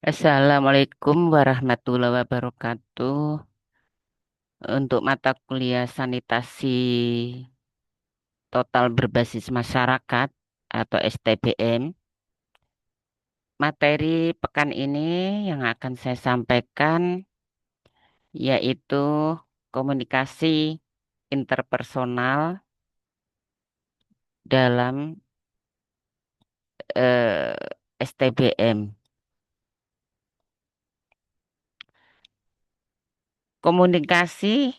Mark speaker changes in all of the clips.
Speaker 1: Assalamualaikum warahmatullahi wabarakatuh. Untuk mata kuliah sanitasi total berbasis masyarakat atau STBM, materi pekan ini yang akan saya sampaikan yaitu komunikasi interpersonal dalam STBM. Komunikasi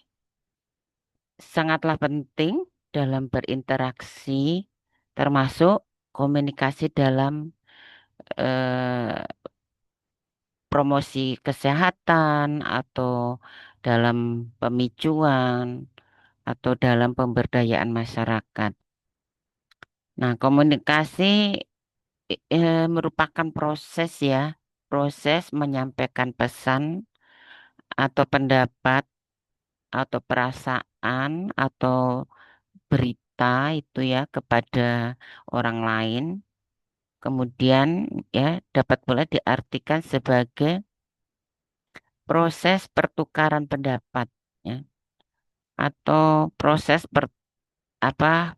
Speaker 1: sangatlah penting dalam berinteraksi, termasuk komunikasi dalam eh, promosi kesehatan atau dalam pemicuan atau dalam pemberdayaan masyarakat. Nah, komunikasi merupakan proses ya, proses menyampaikan pesan atau pendapat atau perasaan atau berita itu ya kepada orang lain. Kemudian ya dapat pula diartikan sebagai proses pertukaran pendapat ya atau proses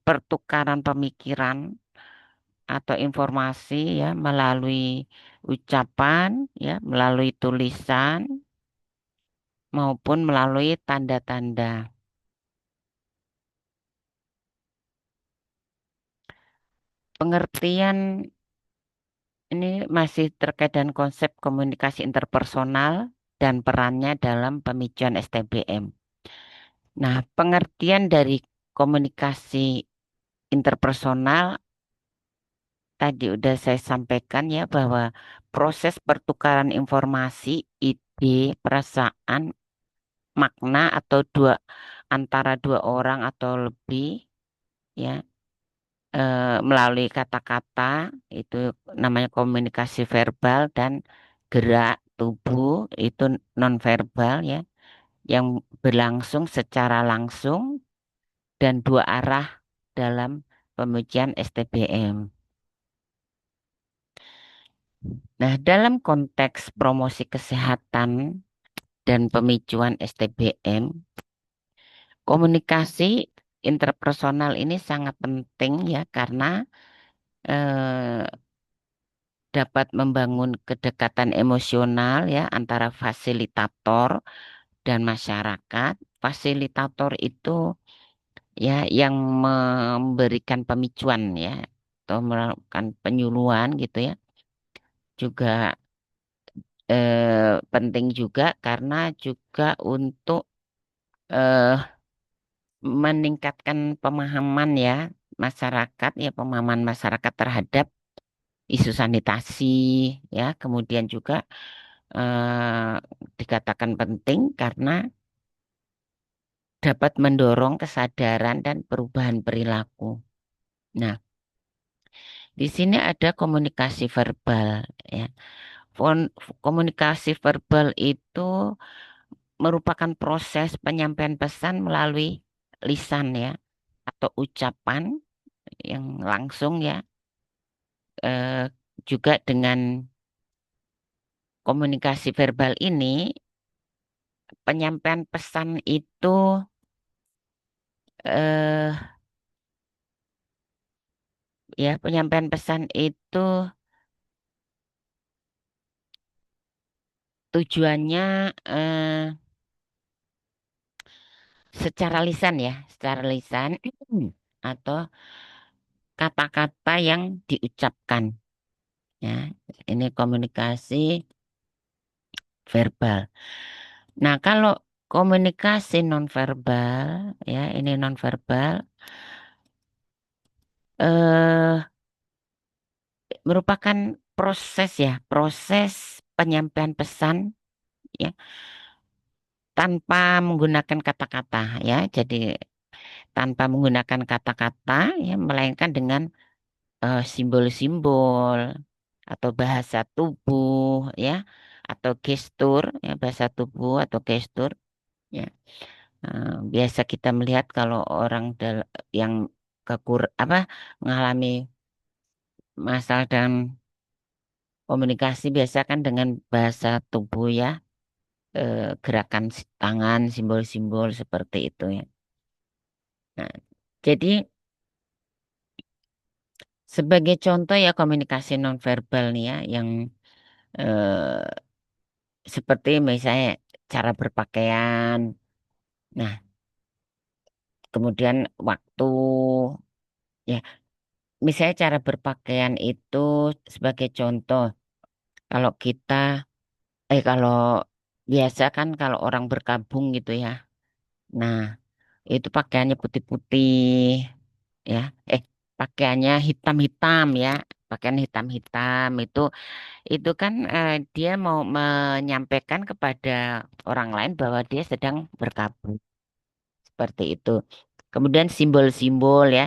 Speaker 1: pertukaran pemikiran atau informasi ya melalui ucapan ya melalui tulisan maupun melalui tanda-tanda. Pengertian ini masih terkait dengan konsep komunikasi interpersonal dan perannya dalam pemicuan STBM. Nah, pengertian dari komunikasi interpersonal tadi udah saya sampaikan ya bahwa proses pertukaran informasi, ide, perasaan, makna atau antara dua orang atau lebih ya melalui kata-kata itu namanya komunikasi verbal dan gerak tubuh itu nonverbal ya yang berlangsung secara langsung dan dua arah dalam pengujian STBM. Nah, dalam konteks promosi kesehatan dan pemicuan STBM, komunikasi interpersonal ini sangat penting ya karena eh, dapat membangun kedekatan emosional ya antara fasilitator dan masyarakat. Fasilitator itu ya yang memberikan pemicuan ya atau melakukan penyuluhan gitu ya. Juga penting juga karena juga untuk eh, meningkatkan pemahaman ya masyarakat ya pemahaman masyarakat terhadap isu sanitasi ya kemudian juga dikatakan penting karena dapat mendorong kesadaran dan perubahan perilaku. Nah, di sini ada komunikasi verbal ya. Komunikasi verbal itu merupakan proses penyampaian pesan melalui lisan ya atau ucapan yang langsung ya eh, juga dengan komunikasi verbal ini penyampaian pesan itu eh ya penyampaian pesan itu tujuannya secara lisan ya, secara lisan atau kata-kata yang diucapkan ya. Ini komunikasi verbal. Nah, kalau komunikasi nonverbal ya, ini nonverbal eh merupakan proses ya, proses penyampaian pesan ya tanpa menggunakan kata-kata ya. Jadi tanpa menggunakan kata-kata ya, melainkan dengan simbol-simbol atau bahasa tubuh ya atau gestur ya bahasa tubuh atau gestur ya. Biasa kita melihat kalau orang yang mengalami masalah dengan komunikasi biasa kan dengan bahasa tubuh ya, gerakan tangan, simbol-simbol seperti itu ya. Nah, jadi sebagai contoh ya komunikasi nonverbal nih ya, yang eh, seperti misalnya cara berpakaian. Nah, kemudian waktu ya, misalnya cara berpakaian itu sebagai contoh. Kalau kita, kalau biasa kan kalau orang berkabung gitu ya. Nah, itu pakaiannya putih-putih ya. Pakaiannya hitam-hitam ya. Pakaian hitam-hitam itu kan dia mau menyampaikan kepada orang lain bahwa dia sedang berkabung seperti itu. Kemudian simbol-simbol ya.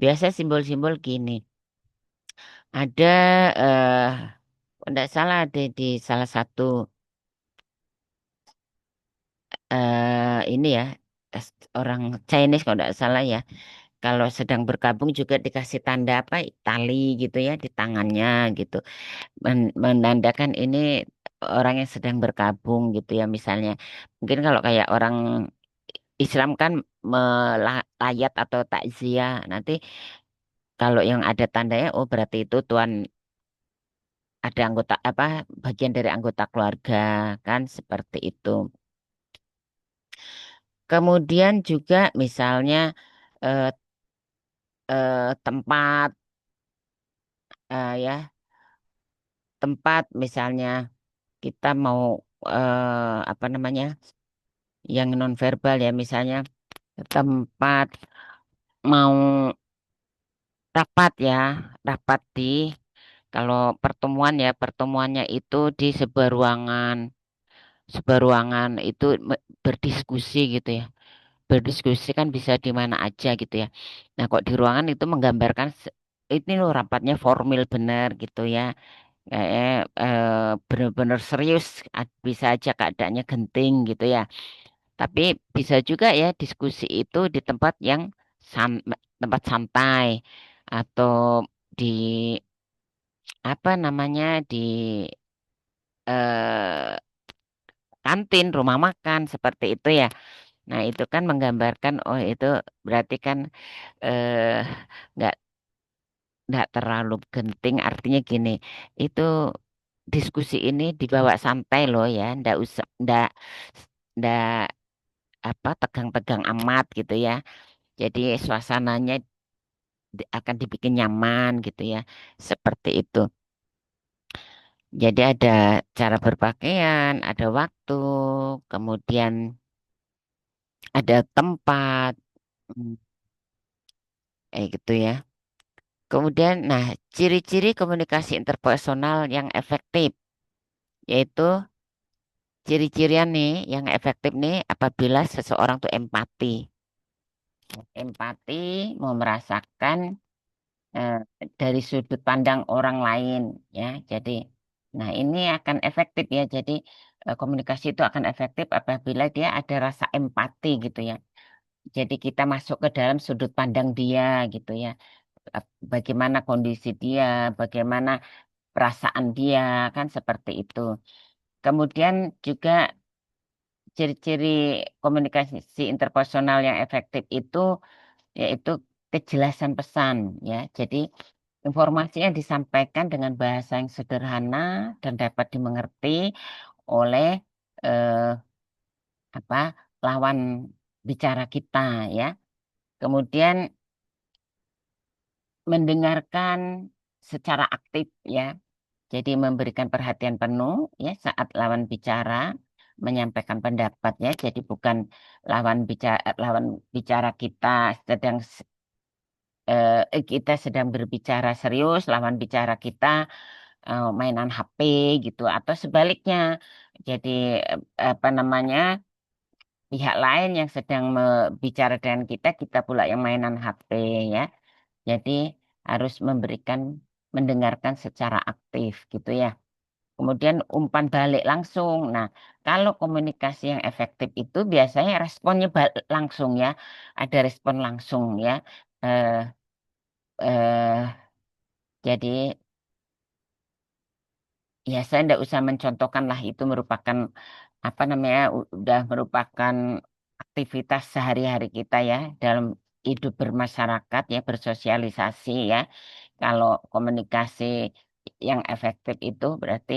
Speaker 1: Biasa simbol-simbol gini. Ada tidak salah di salah satu ini ya, orang Chinese kalau tidak salah ya. Kalau sedang berkabung juga dikasih tanda apa tali gitu ya di tangannya gitu, menandakan ini orang yang sedang berkabung gitu ya misalnya. Mungkin kalau kayak orang Islam kan melayat atau takziah nanti kalau yang ada tandanya oh berarti itu tuan ada anggota apa bagian dari anggota keluarga kan seperti itu. Kemudian juga misalnya eh, tempat ya tempat misalnya kita mau apa namanya yang nonverbal ya misalnya tempat mau rapat ya rapat di kalau pertemuan ya pertemuannya itu di sebuah ruangan itu berdiskusi gitu ya berdiskusi kan bisa di mana aja gitu ya nah kok di ruangan itu menggambarkan ini loh rapatnya formal bener gitu ya kayak bener-bener serius bisa aja keadaannya genting gitu ya. Tapi bisa juga ya diskusi itu di tempat yang tempat santai atau di apa namanya di eh, kantin, rumah makan seperti itu ya. Nah, itu kan menggambarkan oh itu berarti kan eh nggak nggak terlalu genting artinya gini. Itu diskusi ini dibawa santai loh ya, ndak apa tegang-tegang amat gitu ya. Jadi suasananya akan dibikin nyaman gitu ya. Seperti itu. Jadi ada cara berpakaian, ada waktu, kemudian ada tempat, hmm, gitu ya. Kemudian, nah, ciri-ciri komunikasi interpersonal yang efektif, yaitu ciri-cirian nih yang efektif nih apabila seseorang tuh empati. Empati mau merasakan eh, dari sudut pandang orang lain ya. Jadi nah ini akan efektif ya. Jadi komunikasi itu akan efektif apabila dia ada rasa empati gitu ya. Jadi kita masuk ke dalam sudut pandang dia gitu ya. Bagaimana kondisi dia, bagaimana perasaan dia kan seperti itu. Kemudian juga ciri-ciri komunikasi interpersonal yang efektif itu yaitu kejelasan pesan ya. Jadi informasi yang disampaikan dengan bahasa yang sederhana dan dapat dimengerti oleh eh, apa lawan bicara kita ya. Kemudian mendengarkan secara aktif ya. Jadi memberikan perhatian penuh ya saat lawan bicara menyampaikan pendapatnya. Jadi bukan lawan bicara kita sedang kita sedang berbicara serius, lawan bicara kita mainan HP gitu atau sebaliknya. Jadi apa namanya pihak lain yang sedang bicara dengan kita, kita pula yang mainan HP ya. Jadi harus mendengarkan secara aktif gitu ya. Kemudian umpan balik langsung. Nah, kalau komunikasi yang efektif itu biasanya responnya langsung ya. Ada respon langsung ya. Eh, eh, jadi Ya, saya tidak usah mencontohkan lah itu merupakan apa namanya udah merupakan aktivitas sehari-hari kita ya dalam hidup bermasyarakat ya bersosialisasi ya. Kalau komunikasi yang efektif itu berarti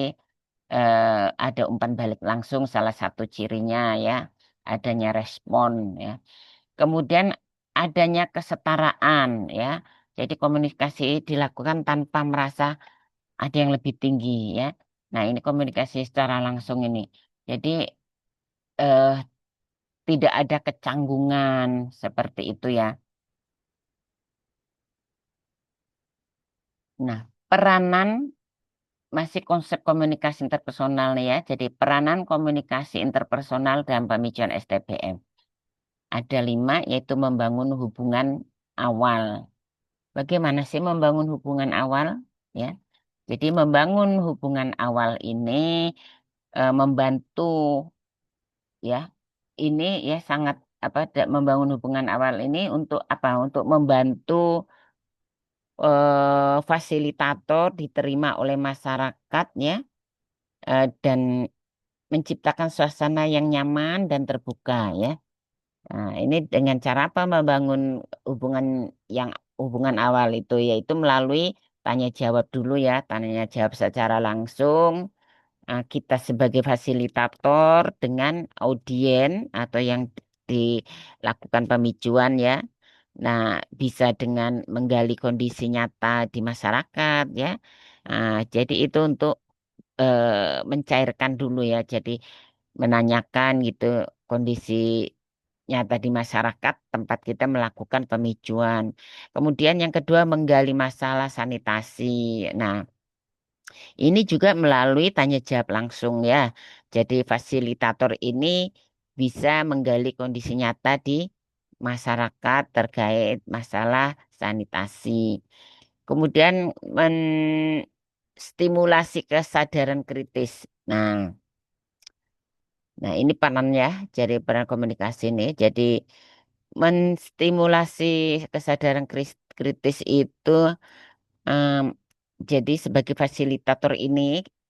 Speaker 1: ada umpan balik langsung salah satu cirinya ya adanya respon ya. Kemudian adanya kesetaraan ya. Jadi komunikasi dilakukan tanpa merasa ada yang lebih tinggi ya. Nah, ini komunikasi secara langsung ini. Jadi eh, tidak ada kecanggungan seperti itu ya. Nah, peranan masih konsep komunikasi interpersonal nih ya. Jadi peranan komunikasi interpersonal dalam pemicuan STBM. Ada 5 yaitu membangun hubungan awal. Bagaimana sih membangun hubungan awal? Ya, jadi membangun hubungan awal ini membantu ya. Ini ya sangat apa membangun hubungan awal ini untuk apa? Untuk membantu fasilitator diterima oleh masyarakat ya dan menciptakan suasana yang nyaman dan terbuka ya. Nah, ini dengan cara apa membangun hubungan yang hubungan awal itu yaitu melalui tanya jawab dulu ya, tanya jawab secara langsung. Kita sebagai fasilitator dengan audien atau yang dilakukan pemicuan ya. Nah, bisa dengan menggali kondisi nyata di masyarakat ya. Jadi itu untuk mencairkan dulu ya. Jadi menanyakan gitu kondisi nyata di masyarakat tempat kita melakukan pemicuan. Kemudian yang kedua menggali masalah sanitasi. Nah, ini juga melalui tanya jawab langsung ya. Jadi fasilitator ini bisa menggali kondisi nyata di masyarakat terkait masalah sanitasi. Kemudian menstimulasi kesadaran kritis. Nah, ini perannya jadi peran komunikasi ini. Jadi menstimulasi kesadaran kritis itu em, jadi sebagai fasilitator ini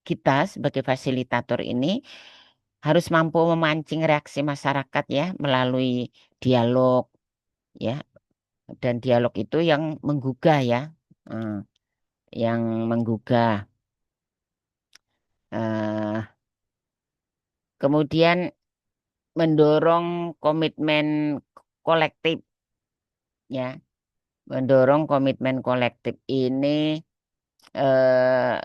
Speaker 1: kita sebagai fasilitator ini harus mampu memancing reaksi masyarakat ya melalui dialog ya dan dialog itu yang menggugah ya, eh, yang menggugah. eh Kemudian mendorong komitmen kolektif ya, mendorong komitmen kolektif ini eh,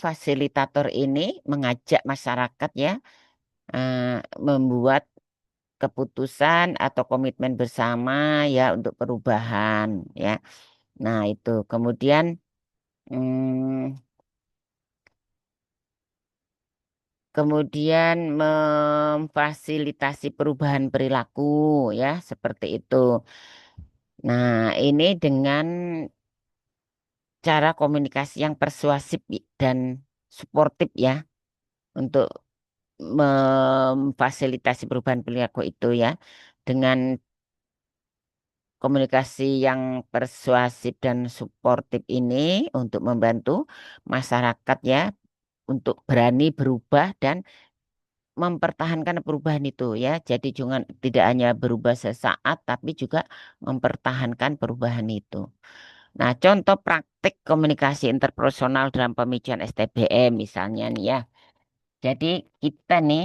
Speaker 1: fasilitator ini mengajak masyarakat ya membuat keputusan atau komitmen bersama ya untuk perubahan ya. Nah, itu kemudian mm, kemudian memfasilitasi perubahan perilaku ya seperti itu. Nah, ini dengan cara komunikasi yang persuasif dan suportif ya untuk memfasilitasi perubahan perilaku itu ya dengan komunikasi yang persuasif dan suportif ini untuk membantu masyarakat ya untuk berani berubah dan mempertahankan perubahan itu ya. Jadi jangan tidak hanya berubah sesaat tapi juga mempertahankan perubahan itu. Nah, contoh praktik komunikasi interpersonal dalam pemicuan STBM misalnya nih ya. Jadi kita nih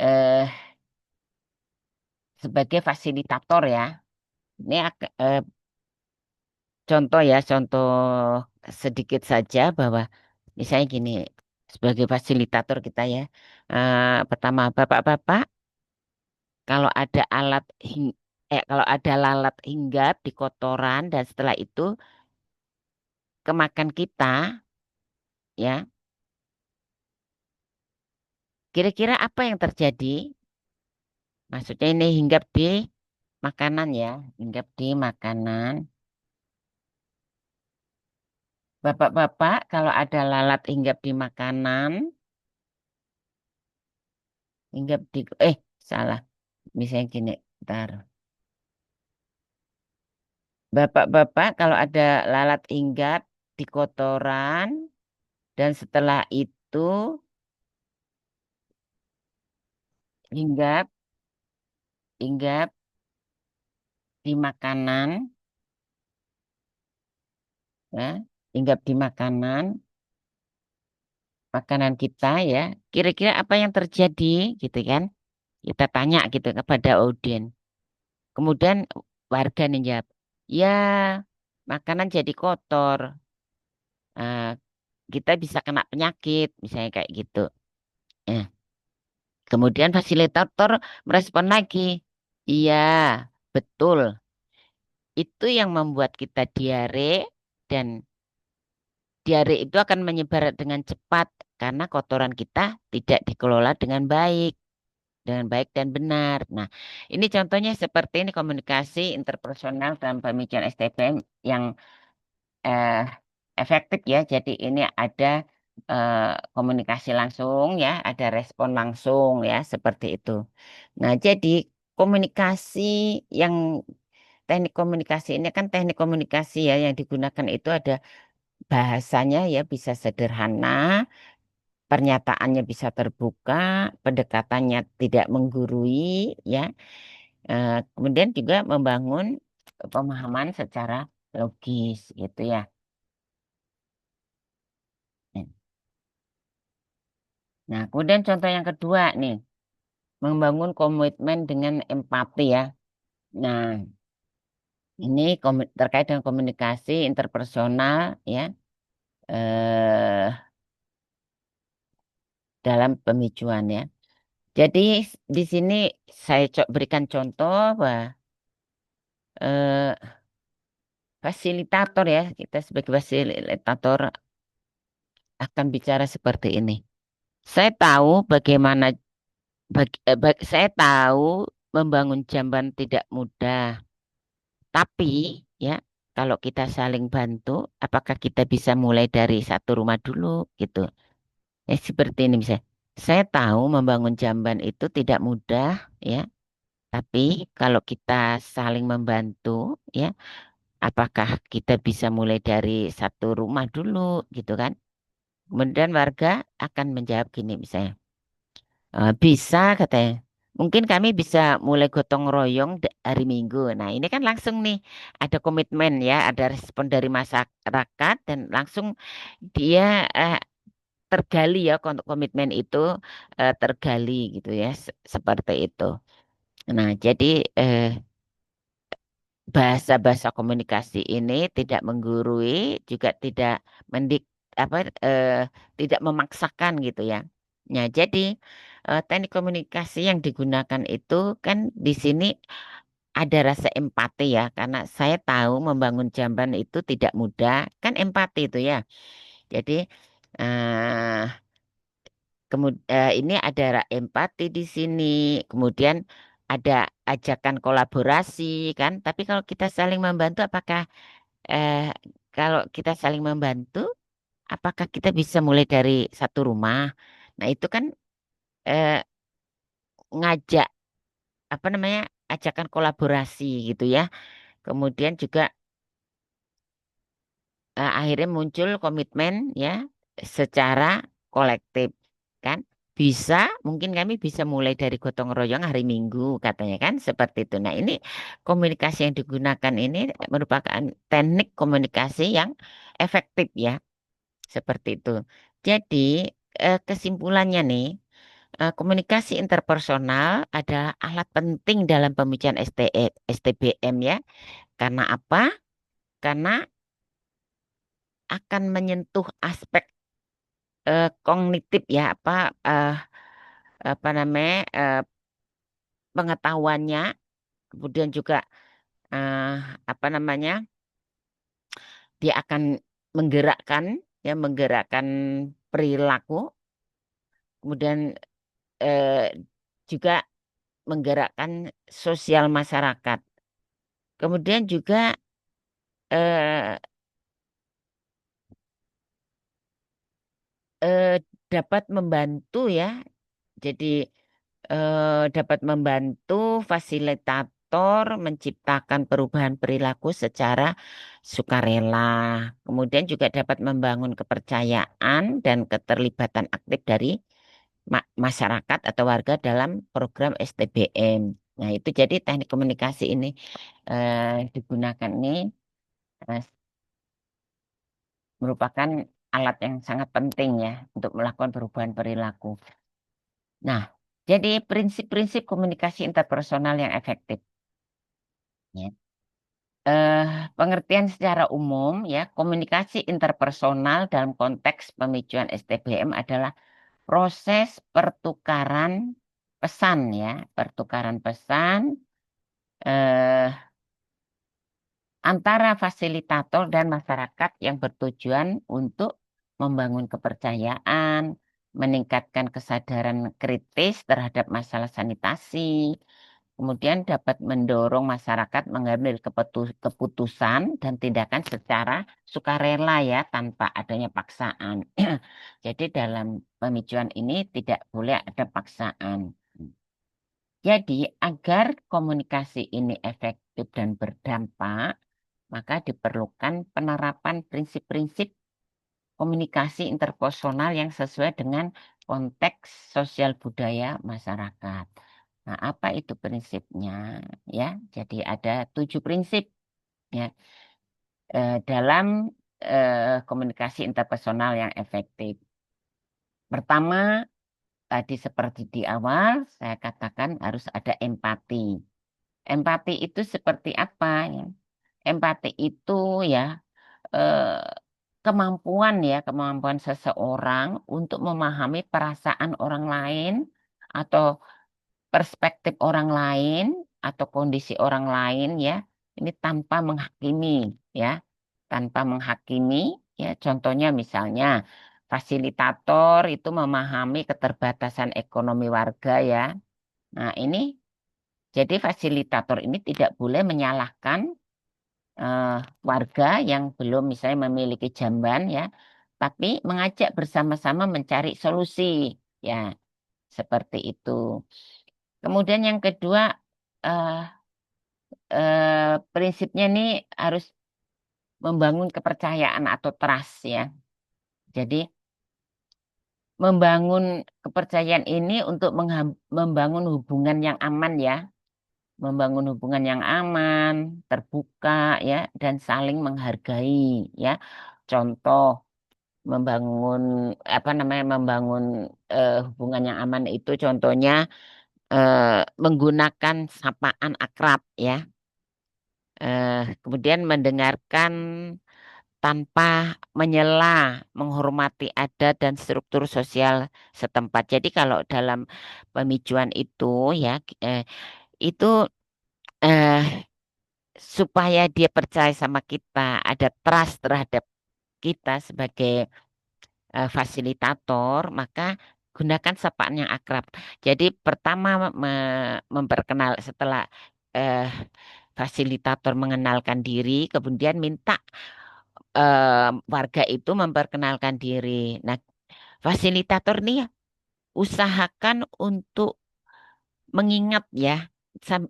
Speaker 1: eh, sebagai fasilitator ya. Ini contoh ya, contoh sedikit saja bahwa misalnya gini, sebagai fasilitator kita ya, pertama bapak-bapak, kalau ada kalau ada lalat hinggap di kotoran dan setelah itu kemakan kita, ya, kira-kira apa yang terjadi? Maksudnya ini hinggap di makanan ya, hinggap di makanan. Bapak-bapak, kalau ada lalat hinggap di makanan, hinggap di, salah. Misalnya gini, ntar. Bapak-bapak kalau ada lalat hinggap di kotoran, dan setelah itu hinggap, hinggap di makanan, ya, hinggap di makanan, makanan kita ya. Kira-kira apa yang terjadi, gitu kan? Kita tanya gitu kepada audien. Kemudian warga nih jawab, ya makanan jadi kotor, eh, kita bisa kena penyakit, misalnya kayak gitu. Ya. Kemudian fasilitator merespon lagi, iya betul, itu yang membuat kita diare dan diare itu akan menyebar dengan cepat karena kotoran kita tidak dikelola dengan baik dan benar. Nah, ini contohnya seperti ini komunikasi interpersonal dalam pemikiran STPM yang eh, efektif ya. Jadi ini ada eh, komunikasi langsung ya, ada respon langsung ya, seperti itu. Nah, jadi komunikasi yang teknik komunikasi ini kan teknik komunikasi ya yang digunakan itu ada bahasanya ya bisa sederhana, pernyataannya bisa terbuka, pendekatannya tidak menggurui ya. Kemudian juga membangun pemahaman secara logis gitu ya. Nah, kemudian contoh yang kedua nih, membangun komitmen dengan empati ya. Nah, ini terkait dengan komunikasi interpersonal ya, eh, dalam pemicuan ya. Jadi di sini saya berikan contoh bahwa eh, fasilitator ya, kita sebagai fasilitator akan bicara seperti ini. Saya tahu bagaimana, saya tahu membangun jamban tidak mudah. Tapi ya, kalau kita saling bantu, apakah kita bisa mulai dari satu rumah dulu gitu? Ya seperti ini misalnya. Saya tahu membangun jamban itu tidak mudah ya, tapi kalau kita saling membantu ya, apakah kita bisa mulai dari satu rumah dulu gitu kan? Kemudian warga akan menjawab gini misalnya. Bisa katanya. Mungkin kami bisa mulai gotong royong hari Minggu. Nah, ini kan langsung nih ada komitmen ya, ada respon dari masyarakat dan langsung dia tergali ya komitmen itu tergali gitu ya, seperti itu. Nah, jadi eh, bahasa-bahasa komunikasi ini tidak menggurui, juga tidak mendik apa tidak memaksakan gitu ya. Nah, jadi teknik komunikasi yang digunakan itu kan di sini ada rasa empati ya, karena saya tahu membangun jamban itu tidak mudah, kan empati itu ya. Jadi ini ada empati di sini, kemudian ada ajakan kolaborasi kan. Tapi kalau kita saling membantu, eh, kalau kita saling membantu, apakah kita bisa mulai dari satu rumah? Nah itu kan eh, ngajak apa namanya ajakan kolaborasi gitu ya. Kemudian juga akhirnya muncul komitmen ya secara kolektif kan. Bisa, mungkin kami bisa mulai dari gotong royong hari Minggu katanya kan seperti itu. Nah ini komunikasi yang digunakan ini merupakan teknik komunikasi yang efektif ya seperti itu. Jadi kesimpulannya nih, komunikasi interpersonal adalah alat penting dalam pembicaraan STBM ya. Karena apa? Karena akan menyentuh aspek kognitif ya eh, apa namanya pengetahuannya, kemudian juga eh, apa namanya dia akan menggerakkan perilaku, kemudian eh, juga menggerakkan sosial masyarakat, kemudian juga eh, eh, dapat membantu ya, jadi dapat membantu fasilitator fasilitator menciptakan perubahan perilaku secara sukarela. Kemudian juga dapat membangun kepercayaan dan keterlibatan aktif dari masyarakat atau warga dalam program STBM. Nah, itu jadi teknik komunikasi ini digunakan ini eh, merupakan alat yang sangat penting ya untuk melakukan perubahan perilaku. Nah, jadi prinsip-prinsip komunikasi interpersonal yang efektif. Ya. eh, Pengertian secara umum ya, komunikasi interpersonal dalam konteks pemicuan STBM adalah proses pertukaran pesan ya, pertukaran pesan eh, antara fasilitator dan masyarakat yang bertujuan untuk membangun kepercayaan, meningkatkan kesadaran kritis terhadap masalah sanitasi, kemudian dapat mendorong masyarakat mengambil keputusan dan tindakan secara sukarela ya, tanpa adanya paksaan. Jadi dalam pemicuan ini tidak boleh ada paksaan. Jadi agar komunikasi ini efektif dan berdampak, maka diperlukan penerapan prinsip-prinsip komunikasi interpersonal yang sesuai dengan konteks sosial budaya masyarakat. Nah, apa itu prinsipnya? Ya, jadi ada 7 prinsip ya dalam komunikasi interpersonal yang efektif. Pertama, tadi seperti di awal saya katakan harus ada empati. Empati itu seperti apa ya? Empati itu ya eh, kemampuan seseorang untuk memahami perasaan orang lain atau perspektif orang lain atau kondisi orang lain ya. Ini tanpa menghakimi ya, tanpa menghakimi ya. Contohnya misalnya fasilitator itu memahami keterbatasan ekonomi warga ya. Nah, ini jadi fasilitator ini tidak boleh menyalahkan eh, warga yang belum misalnya memiliki jamban ya, tapi mengajak bersama-sama mencari solusi ya, seperti itu. Kemudian yang kedua, eh, prinsipnya ini harus membangun kepercayaan atau trust ya. Jadi membangun kepercayaan ini untuk membangun hubungan yang aman ya, membangun hubungan yang aman, terbuka ya, dan saling menghargai ya. Contoh membangun apa namanya membangun hubungan yang aman itu contohnya eh, menggunakan sapaan akrab ya. Kemudian mendengarkan tanpa menyela, menghormati adat dan struktur sosial setempat. Jadi kalau dalam pemicuan itu ya eh, itu eh, supaya dia percaya sama kita, ada trust terhadap kita sebagai fasilitator, maka gunakan sapaan yang akrab. Jadi pertama memperkenal setelah eh, fasilitator mengenalkan diri, kemudian minta warga itu memperkenalkan diri. Nah, fasilitator nih usahakan untuk mengingat ya,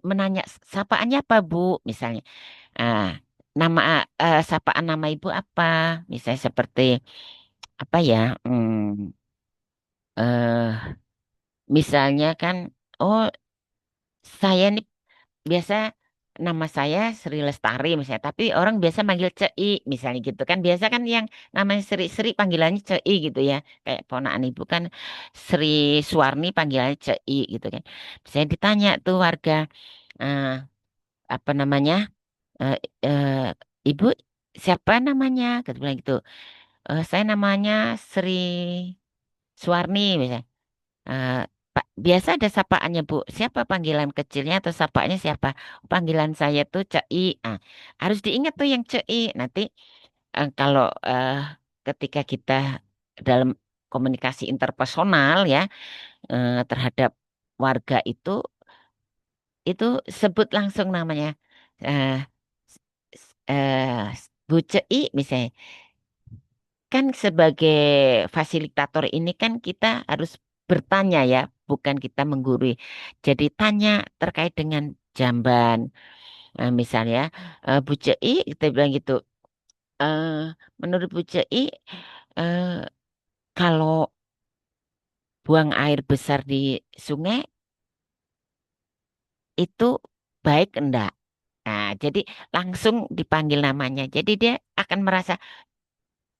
Speaker 1: menanya sapaannya apa Bu, misalnya. Ah, nama sapaan nama ibu apa, misalnya seperti apa ya? eh Misalnya kan, oh saya nih biasa nama saya Sri Lestari misalnya, tapi orang biasa manggil Cei misalnya gitu kan. Biasa kan yang namanya Sri panggilannya Cei gitu ya. Kayak ponakan ibu kan Sri Suwarni panggilannya Cei gitu kan. Saya ditanya tuh warga eh, apa namanya, eh, eh, ibu siapa namanya? Gitu bilang gitu. Saya namanya Sri Suwarni misalnya. Eh, Pak, biasa ada sapaannya Bu. Siapa panggilan kecilnya atau sapaannya siapa? Panggilan saya tuh Cei. Ah, harus diingat tuh yang Cei. Nanti kalau ketika kita dalam komunikasi interpersonal ya terhadap warga itu sebut langsung namanya. Eh, Bu Cei misalnya. Kan sebagai fasilitator ini kan kita harus bertanya ya, bukan kita menggurui. Jadi tanya terkait dengan jamban. Misalnya, Bu Cei, kita bilang gitu. eh, Menurut Bu Cei, eh, kalau buang air besar di sungai itu baik enggak? Nah, jadi langsung dipanggil namanya. Jadi dia akan merasa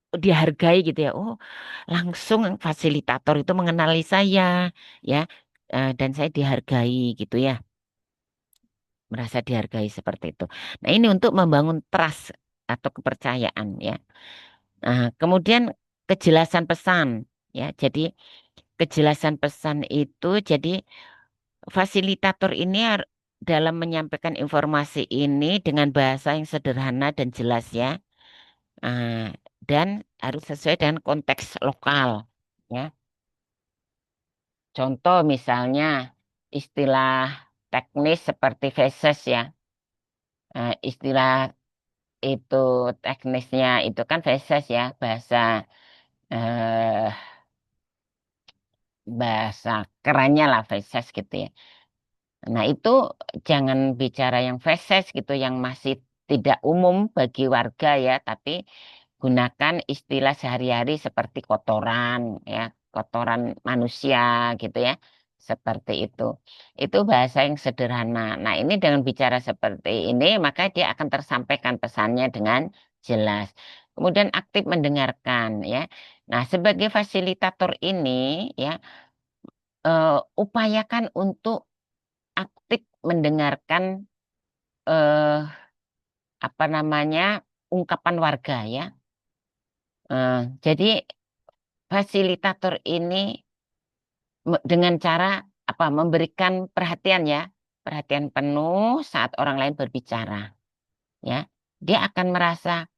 Speaker 1: dihargai gitu ya. Oh, langsung fasilitator itu mengenali saya, ya, dan saya dihargai gitu ya. Merasa dihargai seperti itu. Nah, ini untuk membangun trust atau kepercayaan ya. Nah, kemudian kejelasan pesan ya. Jadi kejelasan pesan itu jadi fasilitator ini dalam menyampaikan informasi ini dengan bahasa yang sederhana dan jelas ya. Ah, dan harus sesuai dengan konteks lokal ya. Contoh misalnya istilah teknis seperti feses ya. Istilah itu teknisnya itu kan feses ya, eh, bahasa kerennya lah feses gitu ya. Nah, itu jangan bicara yang feses gitu, yang masih tidak umum bagi warga ya, tapi gunakan istilah sehari-hari seperti kotoran ya, kotoran manusia gitu ya, seperti itu. Itu bahasa yang sederhana. Nah, ini dengan bicara seperti ini, maka dia akan tersampaikan pesannya dengan jelas. Kemudian aktif mendengarkan ya. Nah, sebagai fasilitator ini ya, upayakan untuk aktif mendengarkan eh, apa namanya ungkapan warga ya. Jadi fasilitator ini dengan cara apa memberikan perhatian ya, perhatian penuh saat orang lain berbicara ya. Dia akan merasa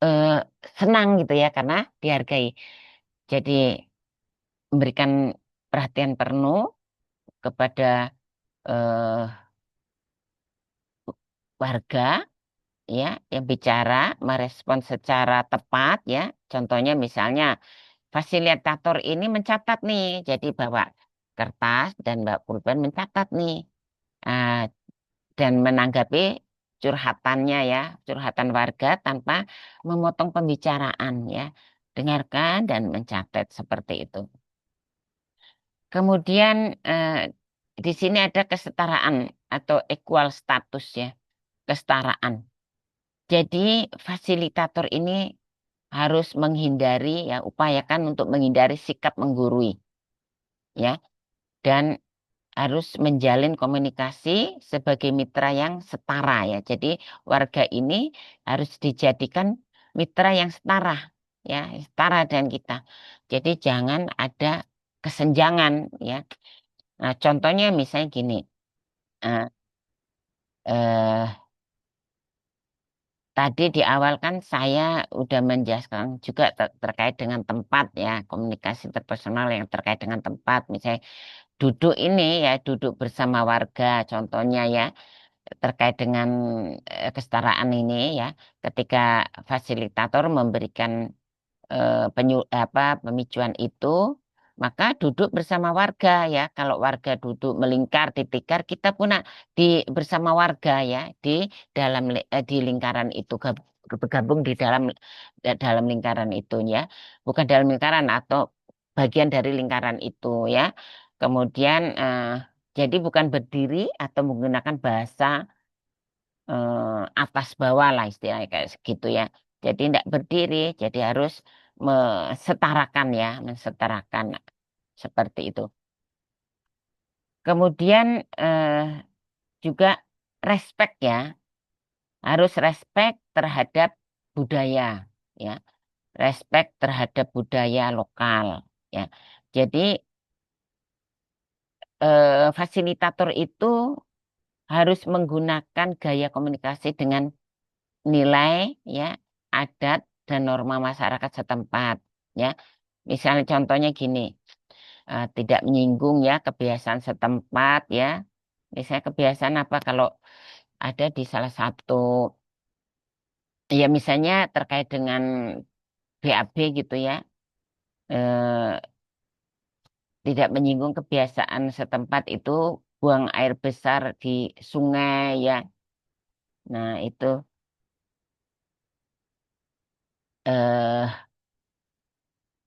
Speaker 1: eh, senang gitu ya karena dihargai. Jadi memberikan perhatian penuh kepada eh, warga ya yang bicara merespon secara tepat ya. Contohnya misalnya fasilitator ini mencatat nih, jadi bawa kertas dan Mbak Pulpen mencatat nih ah, dan menanggapi curhatannya ya, curhatan warga tanpa memotong pembicaraan ya. Dengarkan dan mencatat seperti itu. Kemudian di sini ada kesetaraan atau equal status ya, kesetaraan. Jadi fasilitator ini harus menghindari ya, upayakan untuk menghindari sikap menggurui ya, dan harus menjalin komunikasi sebagai mitra yang setara ya. Jadi warga ini harus dijadikan mitra yang setara ya, setara dengan kita. Jadi jangan ada kesenjangan ya. Nah, contohnya misalnya gini, eh, eh, tadi di awal kan saya udah menjelaskan juga terkait dengan tempat ya, komunikasi interpersonal yang terkait dengan tempat. Misalnya duduk ini ya, duduk bersama warga, contohnya ya, terkait dengan kesetaraan ini ya, ketika fasilitator memberikan pemicuan itu, maka duduk bersama warga ya. Kalau warga duduk melingkar di tikar, kita pun di bersama warga ya di dalam di lingkaran itu bergabung di dalam lingkaran itu ya, bukan dalam lingkaran atau bagian dari lingkaran itu ya. Kemudian jadi bukan berdiri atau menggunakan bahasa atas bawah lah istilahnya kayak segitu ya. Jadi tidak berdiri, jadi harus mensetarakan ya, mensetarakan seperti itu. Kemudian juga respect ya, harus respect terhadap budaya ya, respect terhadap budaya lokal ya. Jadi fasilitator itu harus menggunakan gaya komunikasi dengan nilai ya, adat dan norma masyarakat setempat ya. Misalnya contohnya gini, tidak menyinggung ya kebiasaan setempat ya. Misalnya kebiasaan apa kalau ada di salah satu ya misalnya terkait dengan BAB gitu ya. eh, Tidak menyinggung kebiasaan setempat itu buang air besar di sungai ya. Nah, itu eh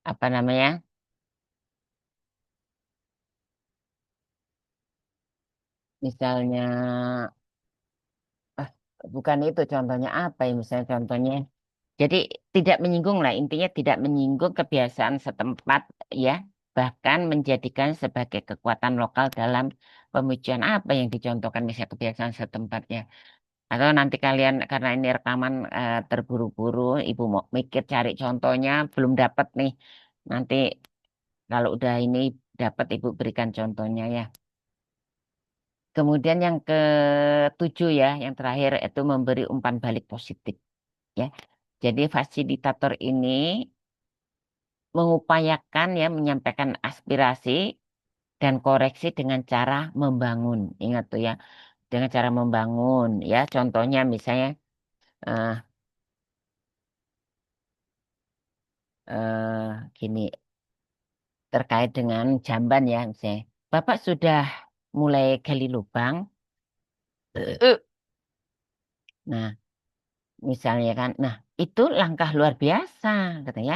Speaker 1: apa namanya? Misalnya ah, bukan itu contohnya apa ya misalnya contohnya. Jadi tidak menyinggung lah, intinya tidak menyinggung kebiasaan setempat ya, bahkan menjadikan sebagai kekuatan lokal dalam pemicuan apa yang dicontohkan misalnya kebiasaan setempat ya. Atau nanti kalian karena ini rekaman terburu-buru, ibu mau mikir cari contohnya belum dapat nih. Nanti kalau udah ini dapat ibu berikan contohnya ya. Kemudian yang ketujuh ya, yang terakhir itu memberi umpan balik positif ya. Jadi fasilitator ini mengupayakan ya menyampaikan aspirasi dan koreksi dengan cara membangun. Ingat tuh ya, dengan cara membangun ya. Contohnya misalnya eh gini terkait dengan jamban ya misalnya. Bapak sudah mulai gali lubang. Nah, misalnya kan, nah itu langkah luar biasa katanya.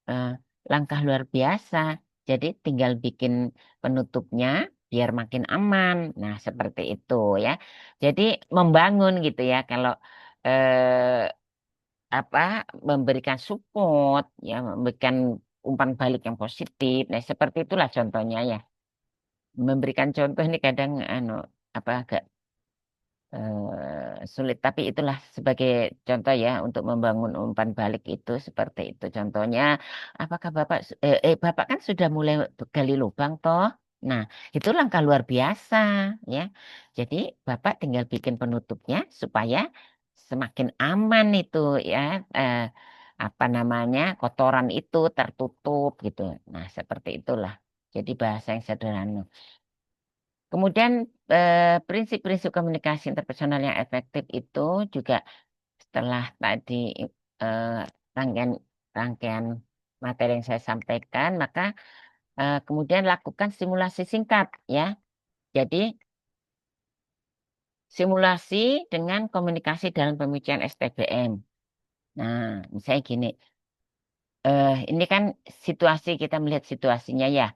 Speaker 1: eh, Langkah luar biasa. Jadi tinggal bikin penutupnya biar makin aman. Nah, seperti itu ya. Jadi membangun gitu ya. Kalau eh, apa memberikan support ya, memberikan umpan balik yang positif. Nah, seperti itulah contohnya ya. Memberikan contoh ini kadang apa agak sulit, tapi itulah sebagai contoh ya untuk membangun umpan balik itu seperti itu. Contohnya, apakah Bapak kan sudah mulai gali lubang toh? Nah, itu langkah luar biasa ya. Jadi Bapak tinggal bikin penutupnya supaya semakin aman itu ya. eh, Apa namanya kotoran itu tertutup gitu. Nah, seperti itulah. Jadi bahasa yang sederhana. Kemudian prinsip-prinsip komunikasi interpersonal yang efektif itu juga setelah tadi eh, rangkaian rangkaian materi yang saya sampaikan, maka kemudian lakukan simulasi singkat ya. Jadi simulasi dengan komunikasi dalam pembicaraan STBM. Nah, misalnya gini, ini kan situasi kita melihat situasinya ya.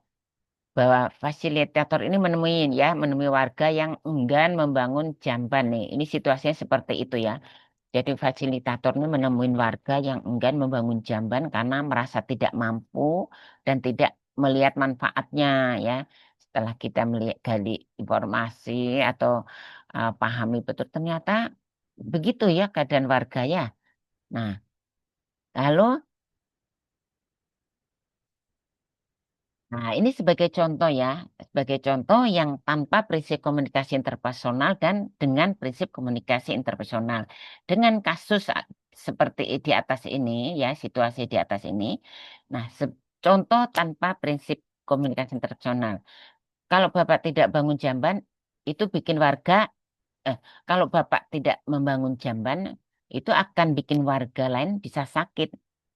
Speaker 1: Bahwa fasilitator ini menemui warga yang enggan membangun jamban nih. Ini situasinya seperti itu ya. Jadi fasilitator ini menemui warga yang enggan membangun jamban karena merasa tidak mampu dan tidak melihat manfaatnya ya. Setelah kita melihat gali informasi atau pahami betul ternyata begitu ya keadaan warga ya. Nah, lalu nah, ini sebagai contoh ya, sebagai contoh yang tanpa prinsip komunikasi interpersonal dan dengan prinsip komunikasi interpersonal. Dengan kasus seperti di atas ini, ya, situasi di atas ini. Nah, contoh tanpa prinsip komunikasi interpersonal. Kalau Bapak tidak bangun jamban, itu bikin warga, eh, kalau Bapak tidak membangun jamban, itu akan bikin warga lain bisa sakit.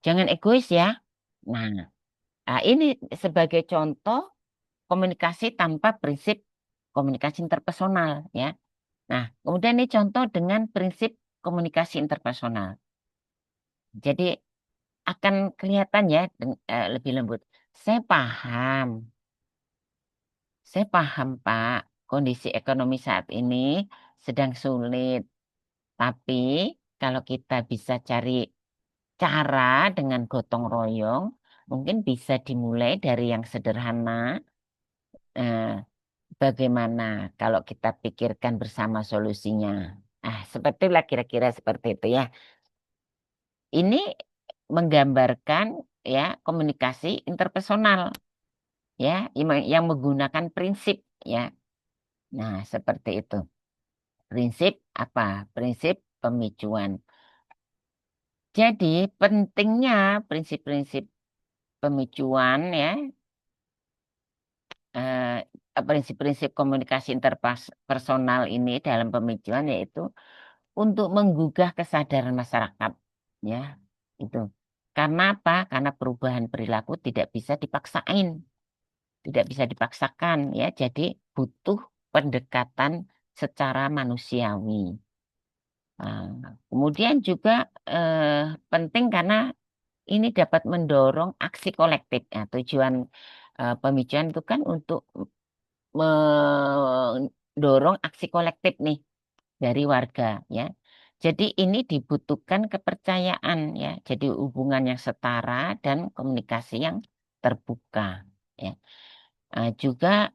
Speaker 1: Jangan egois ya. Nah, ini sebagai contoh komunikasi tanpa prinsip komunikasi interpersonal ya. Nah, kemudian ini contoh dengan prinsip komunikasi interpersonal. Jadi akan kelihatan ya lebih lembut. Saya paham, saya paham Pak, kondisi ekonomi saat ini sedang sulit. Tapi kalau kita bisa cari cara dengan gotong royong, mungkin bisa dimulai dari yang sederhana. eh, Bagaimana kalau kita pikirkan bersama solusinya? Ah, sepertilah kira-kira seperti itu ya. Ini menggambarkan ya komunikasi interpersonal ya yang menggunakan prinsip ya. Nah, seperti itu. Prinsip apa? Prinsip pemicuan. Jadi pentingnya prinsip-prinsip pemicuan ya, prinsip-prinsip komunikasi interpersonal ini dalam pemicuan yaitu untuk menggugah kesadaran masyarakat ya itu karena apa? Karena perubahan perilaku tidak bisa dipaksain, tidak bisa dipaksakan ya, jadi butuh pendekatan secara manusiawi. Kemudian juga penting karena ini dapat mendorong aksi kolektif. Nah, tujuan pemicuan itu kan untuk mendorong aksi kolektif nih dari warga ya. Jadi ini dibutuhkan kepercayaan ya. Jadi hubungan yang setara dan komunikasi yang terbuka ya. Juga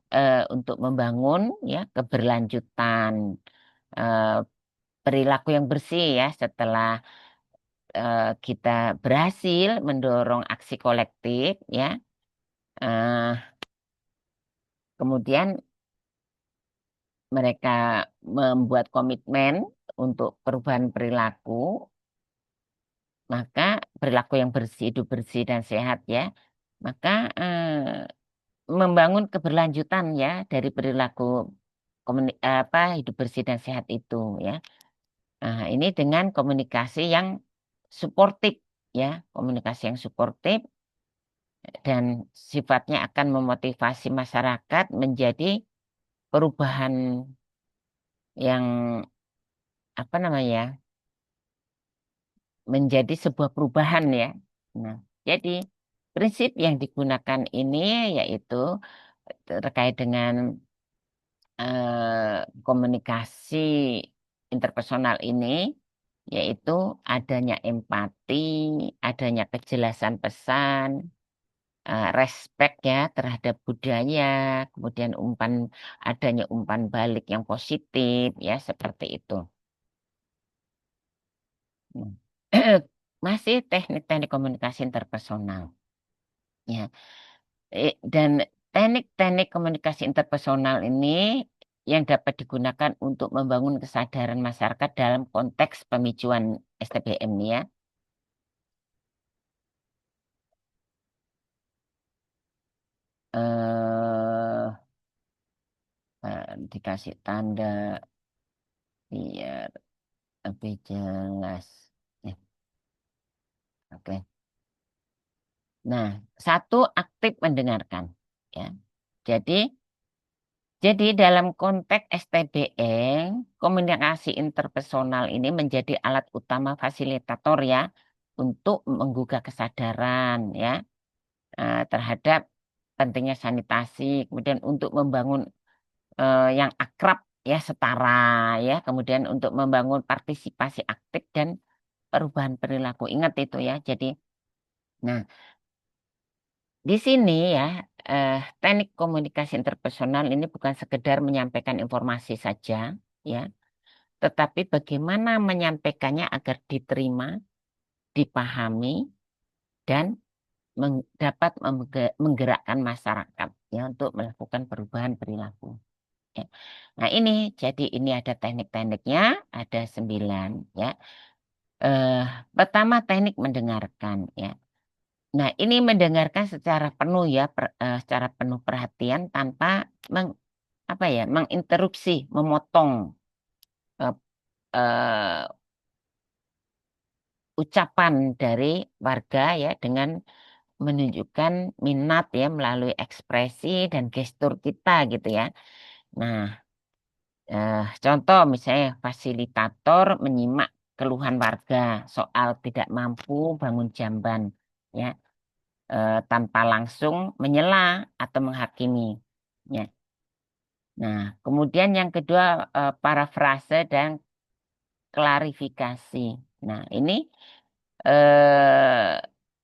Speaker 1: untuk membangun ya keberlanjutan eh, perilaku yang bersih ya setelah kita berhasil mendorong aksi kolektif ya. eh, Kemudian mereka membuat komitmen untuk perubahan perilaku, maka perilaku yang bersih, hidup bersih dan sehat ya, maka membangun keberlanjutan ya dari perilaku hidup bersih dan sehat itu ya. Nah, ini dengan komunikasi yang suportif ya, komunikasi yang suportif dan sifatnya akan memotivasi masyarakat menjadi perubahan yang apa namanya menjadi sebuah perubahan ya. Nah, jadi prinsip yang digunakan ini yaitu terkait dengan komunikasi interpersonal ini, yaitu adanya empati, adanya kejelasan pesan, respect ya terhadap budaya, kemudian adanya umpan balik yang positif ya seperti itu. Nah, masih teknik-teknik komunikasi interpersonal. Ya, dan teknik-teknik komunikasi interpersonal ini yang dapat digunakan untuk membangun kesadaran masyarakat dalam konteks pemicuan STBM ini ya. Eh, Dikasih tanda biar lebih jelas. Ya, oke. Nah, satu aktif mendengarkan. Ya, jadi dalam konteks STBM, komunikasi interpersonal ini menjadi alat utama fasilitator ya untuk menggugah kesadaran ya terhadap pentingnya sanitasi, kemudian untuk membangun yang akrab ya setara ya, kemudian untuk membangun partisipasi aktif dan perubahan perilaku. Ingat itu ya. Jadi, nah di sini ya, teknik komunikasi interpersonal ini bukan sekedar menyampaikan informasi saja, ya, tetapi bagaimana menyampaikannya agar diterima, dipahami, dan dapat menggerakkan masyarakat ya untuk melakukan perubahan perilaku. Ya. Nah ini, jadi ini ada teknik-tekniknya, ada 9, ya. Eh, Pertama teknik mendengarkan, ya. Nah, ini mendengarkan secara penuh ya, secara penuh perhatian tanpa menginterupsi, memotong eh, eh, ucapan dari warga ya dengan menunjukkan minat ya melalui ekspresi dan gestur kita gitu ya. Nah, contoh misalnya fasilitator menyimak keluhan warga soal tidak mampu bangun jamban ya. Tanpa langsung menyela atau menghakimi. Ya. Nah, kemudian yang kedua parafrase dan klarifikasi. Nah, ini eh,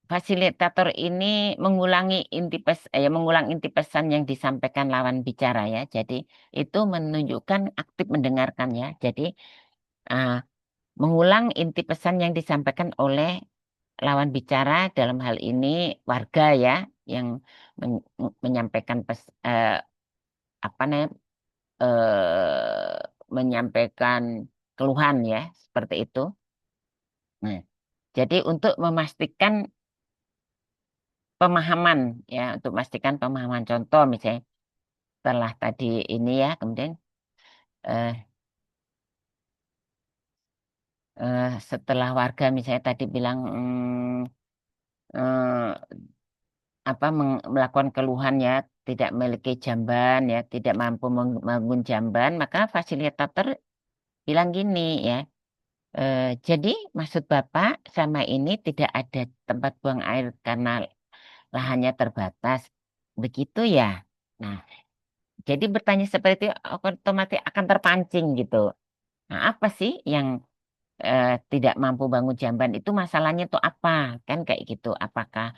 Speaker 1: fasilitator ini mengulang inti pesan yang disampaikan lawan bicara ya. Jadi itu menunjukkan aktif mendengarkan ya. Jadi ah, mengulang inti pesan yang disampaikan oleh lawan bicara dalam hal ini warga ya yang menyampaikan apa namanya menyampaikan keluhan ya seperti itu. Nah, jadi untuk memastikan pemahaman ya untuk memastikan pemahaman contoh misalnya setelah tadi ini ya kemudian eh, setelah warga misalnya tadi bilang eh, melakukan keluhan ya tidak memiliki jamban ya, tidak mampu membangun jamban, maka fasilitator bilang gini ya, jadi maksud Bapak sama ini tidak ada tempat buang air karena lahannya terbatas. Begitu ya. Nah, jadi bertanya seperti itu otomatis akan terpancing gitu. Nah, apa sih yang tidak mampu bangun jamban itu masalahnya itu apa? Kan kayak gitu. Apakah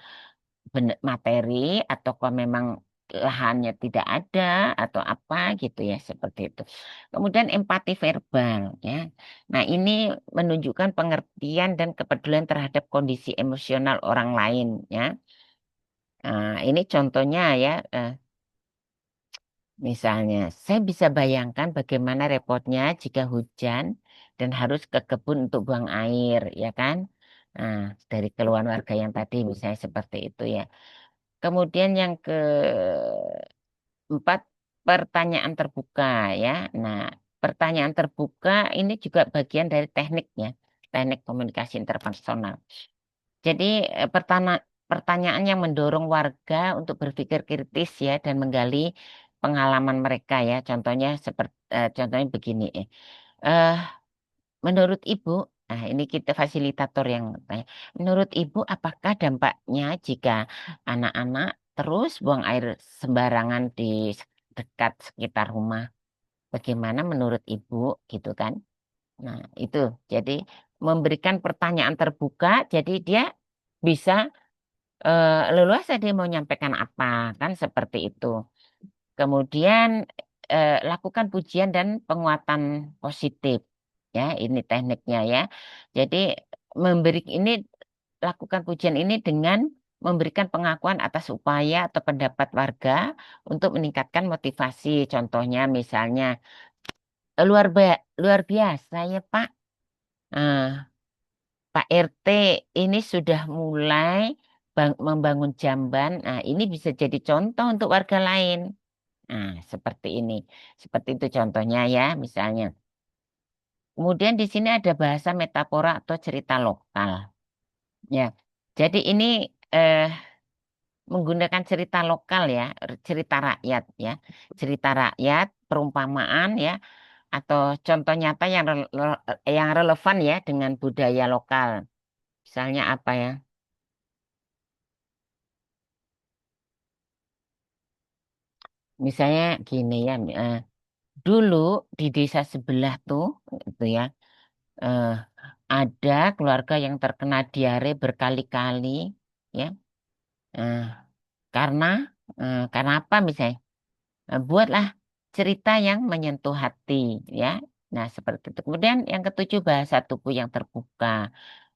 Speaker 1: benar materi atau kok memang lahannya tidak ada atau apa gitu ya seperti itu. Kemudian empati verbal ya. Nah, ini menunjukkan pengertian dan kepedulian terhadap kondisi emosional orang lain ya. Nah, ini contohnya ya. Misalnya, saya bisa bayangkan bagaimana repotnya jika hujan dan harus ke kebun untuk buang air, ya kan? Nah, dari keluhan warga yang tadi misalnya seperti itu ya. Kemudian yang keempat, pertanyaan terbuka ya. Nah, pertanyaan terbuka ini juga bagian dari tekniknya, teknik komunikasi interpersonal. Jadi pertanyaan yang mendorong warga untuk berpikir kritis ya dan menggali pengalaman mereka ya. Contohnya seperti contohnya begini. Eh, menurut Ibu, nah ini kita fasilitator yang tanya. Menurut Ibu, apakah dampaknya jika anak-anak terus buang air sembarangan di dekat sekitar rumah? Bagaimana menurut Ibu gitu kan? Nah, itu. Jadi memberikan pertanyaan terbuka, jadi dia bisa leluasa dia mau nyampaikan apa kan seperti itu. Kemudian lakukan pujian dan penguatan positif. Ya, ini tekniknya ya. Jadi ini lakukan pujian ini dengan memberikan pengakuan atas upaya atau pendapat warga untuk meningkatkan motivasi. Contohnya misalnya luar biasa ya Pak. Pak RT ini sudah mulai membangun jamban. Nah, ini bisa jadi contoh untuk warga lain. Nah, seperti ini. Seperti itu contohnya ya, misalnya. Kemudian di sini ada bahasa metafora atau cerita lokal. Ya, jadi ini eh, menggunakan cerita lokal ya, cerita rakyat ya, cerita rakyat, perumpamaan ya, atau contoh nyata yang relevan ya dengan budaya lokal. Misalnya apa ya? Misalnya gini ya, dulu di desa sebelah tuh, itu ya, eh, ada keluarga yang terkena diare berkali-kali, ya, eh, karena karena apa misalnya? Buatlah cerita yang menyentuh hati, ya. Nah, seperti itu. Kemudian yang ketujuh bahasa tubuh yang terbuka.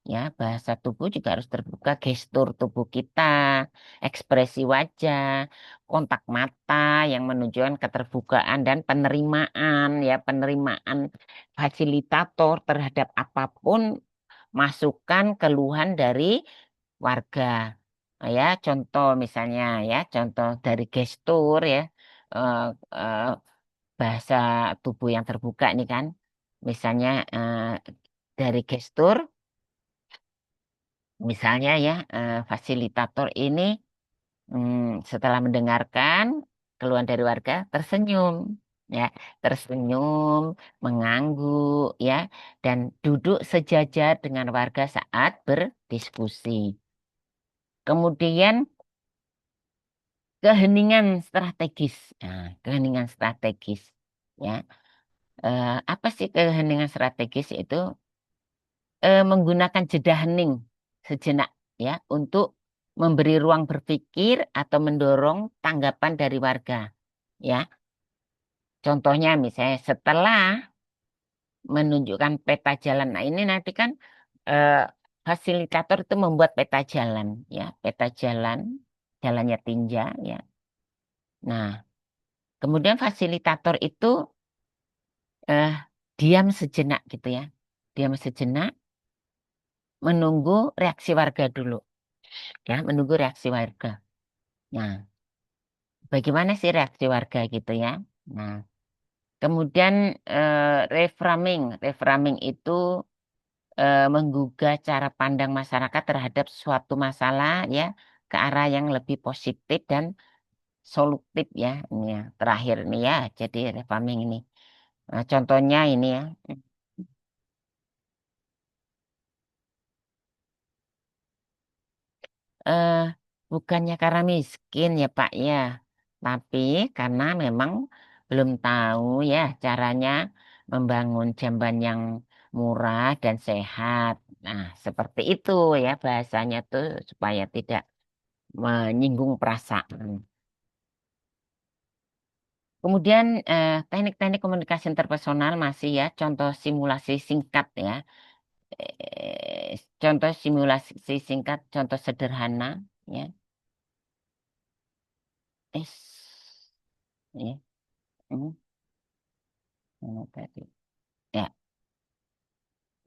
Speaker 1: Ya, bahasa tubuh juga harus terbuka, gestur tubuh kita, ekspresi wajah, kontak mata yang menunjukkan keterbukaan dan penerimaan, ya, penerimaan fasilitator terhadap apapun masukan keluhan dari warga. Ya, contoh misalnya ya, contoh dari gestur ya, eh, eh, bahasa tubuh yang terbuka ini kan, misalnya dari gestur. Misalnya ya, fasilitator ini setelah mendengarkan keluhan dari warga tersenyum, ya, tersenyum, mengangguk, ya, dan duduk sejajar dengan warga saat berdiskusi. Kemudian keheningan strategis, nah, keheningan strategis, ya, apa sih keheningan strategis itu? Menggunakan jeda hening sejenak ya untuk memberi ruang berpikir atau mendorong tanggapan dari warga ya. Contohnya misalnya setelah menunjukkan peta jalan. Nah, ini nanti kan eh, fasilitator itu membuat peta jalan ya, peta jalan, jalannya tinja ya. Nah, kemudian fasilitator itu eh, diam sejenak gitu ya. Diam sejenak menunggu reaksi warga dulu ya, menunggu reaksi warga. Nah, bagaimana sih reaksi warga gitu ya? Nah, kemudian reframing, reframing itu menggugah cara pandang masyarakat terhadap suatu masalah ya ke arah yang lebih positif dan solutif ya ini ya terakhir ini ya. Jadi reframing ini. Nah, contohnya ini ya. eh Bukannya karena miskin ya Pak ya, tapi karena memang belum tahu ya caranya membangun jamban yang murah dan sehat. Nah, seperti itu ya bahasanya tuh supaya tidak menyinggung perasaan. Kemudian teknik-teknik komunikasi interpersonal masih ya, contoh simulasi singkat ya. Contoh simulasi singkat, contoh sederhana ya. Ya. Hmm, tadi. Ya,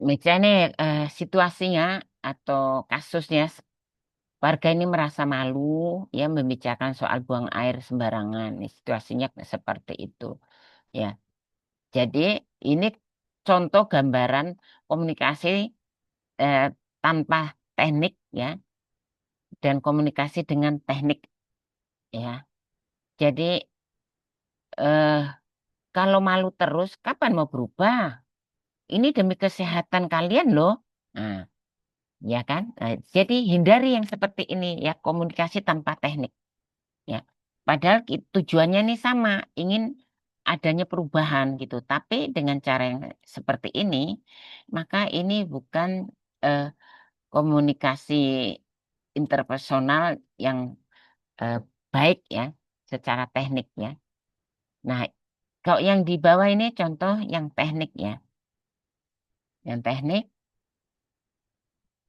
Speaker 1: misalnya situasinya atau kasusnya warga ini merasa malu ya membicarakan soal buang air sembarangan. Nih, situasinya seperti itu ya. Jadi ini contoh gambaran komunikasi eh, tanpa teknik ya dan komunikasi dengan teknik ya. Jadi eh, kalau malu terus kapan mau berubah? Ini demi kesehatan kalian loh. Nah, ya kan? Jadi hindari yang seperti ini ya, komunikasi tanpa teknik ya. Padahal tujuannya nih sama, ingin adanya perubahan gitu. Tapi dengan cara yang seperti ini, maka ini bukan eh, komunikasi interpersonal yang eh, baik ya, secara teknik ya. Nah, kalau yang di bawah ini contoh yang teknik ya. Yang teknik,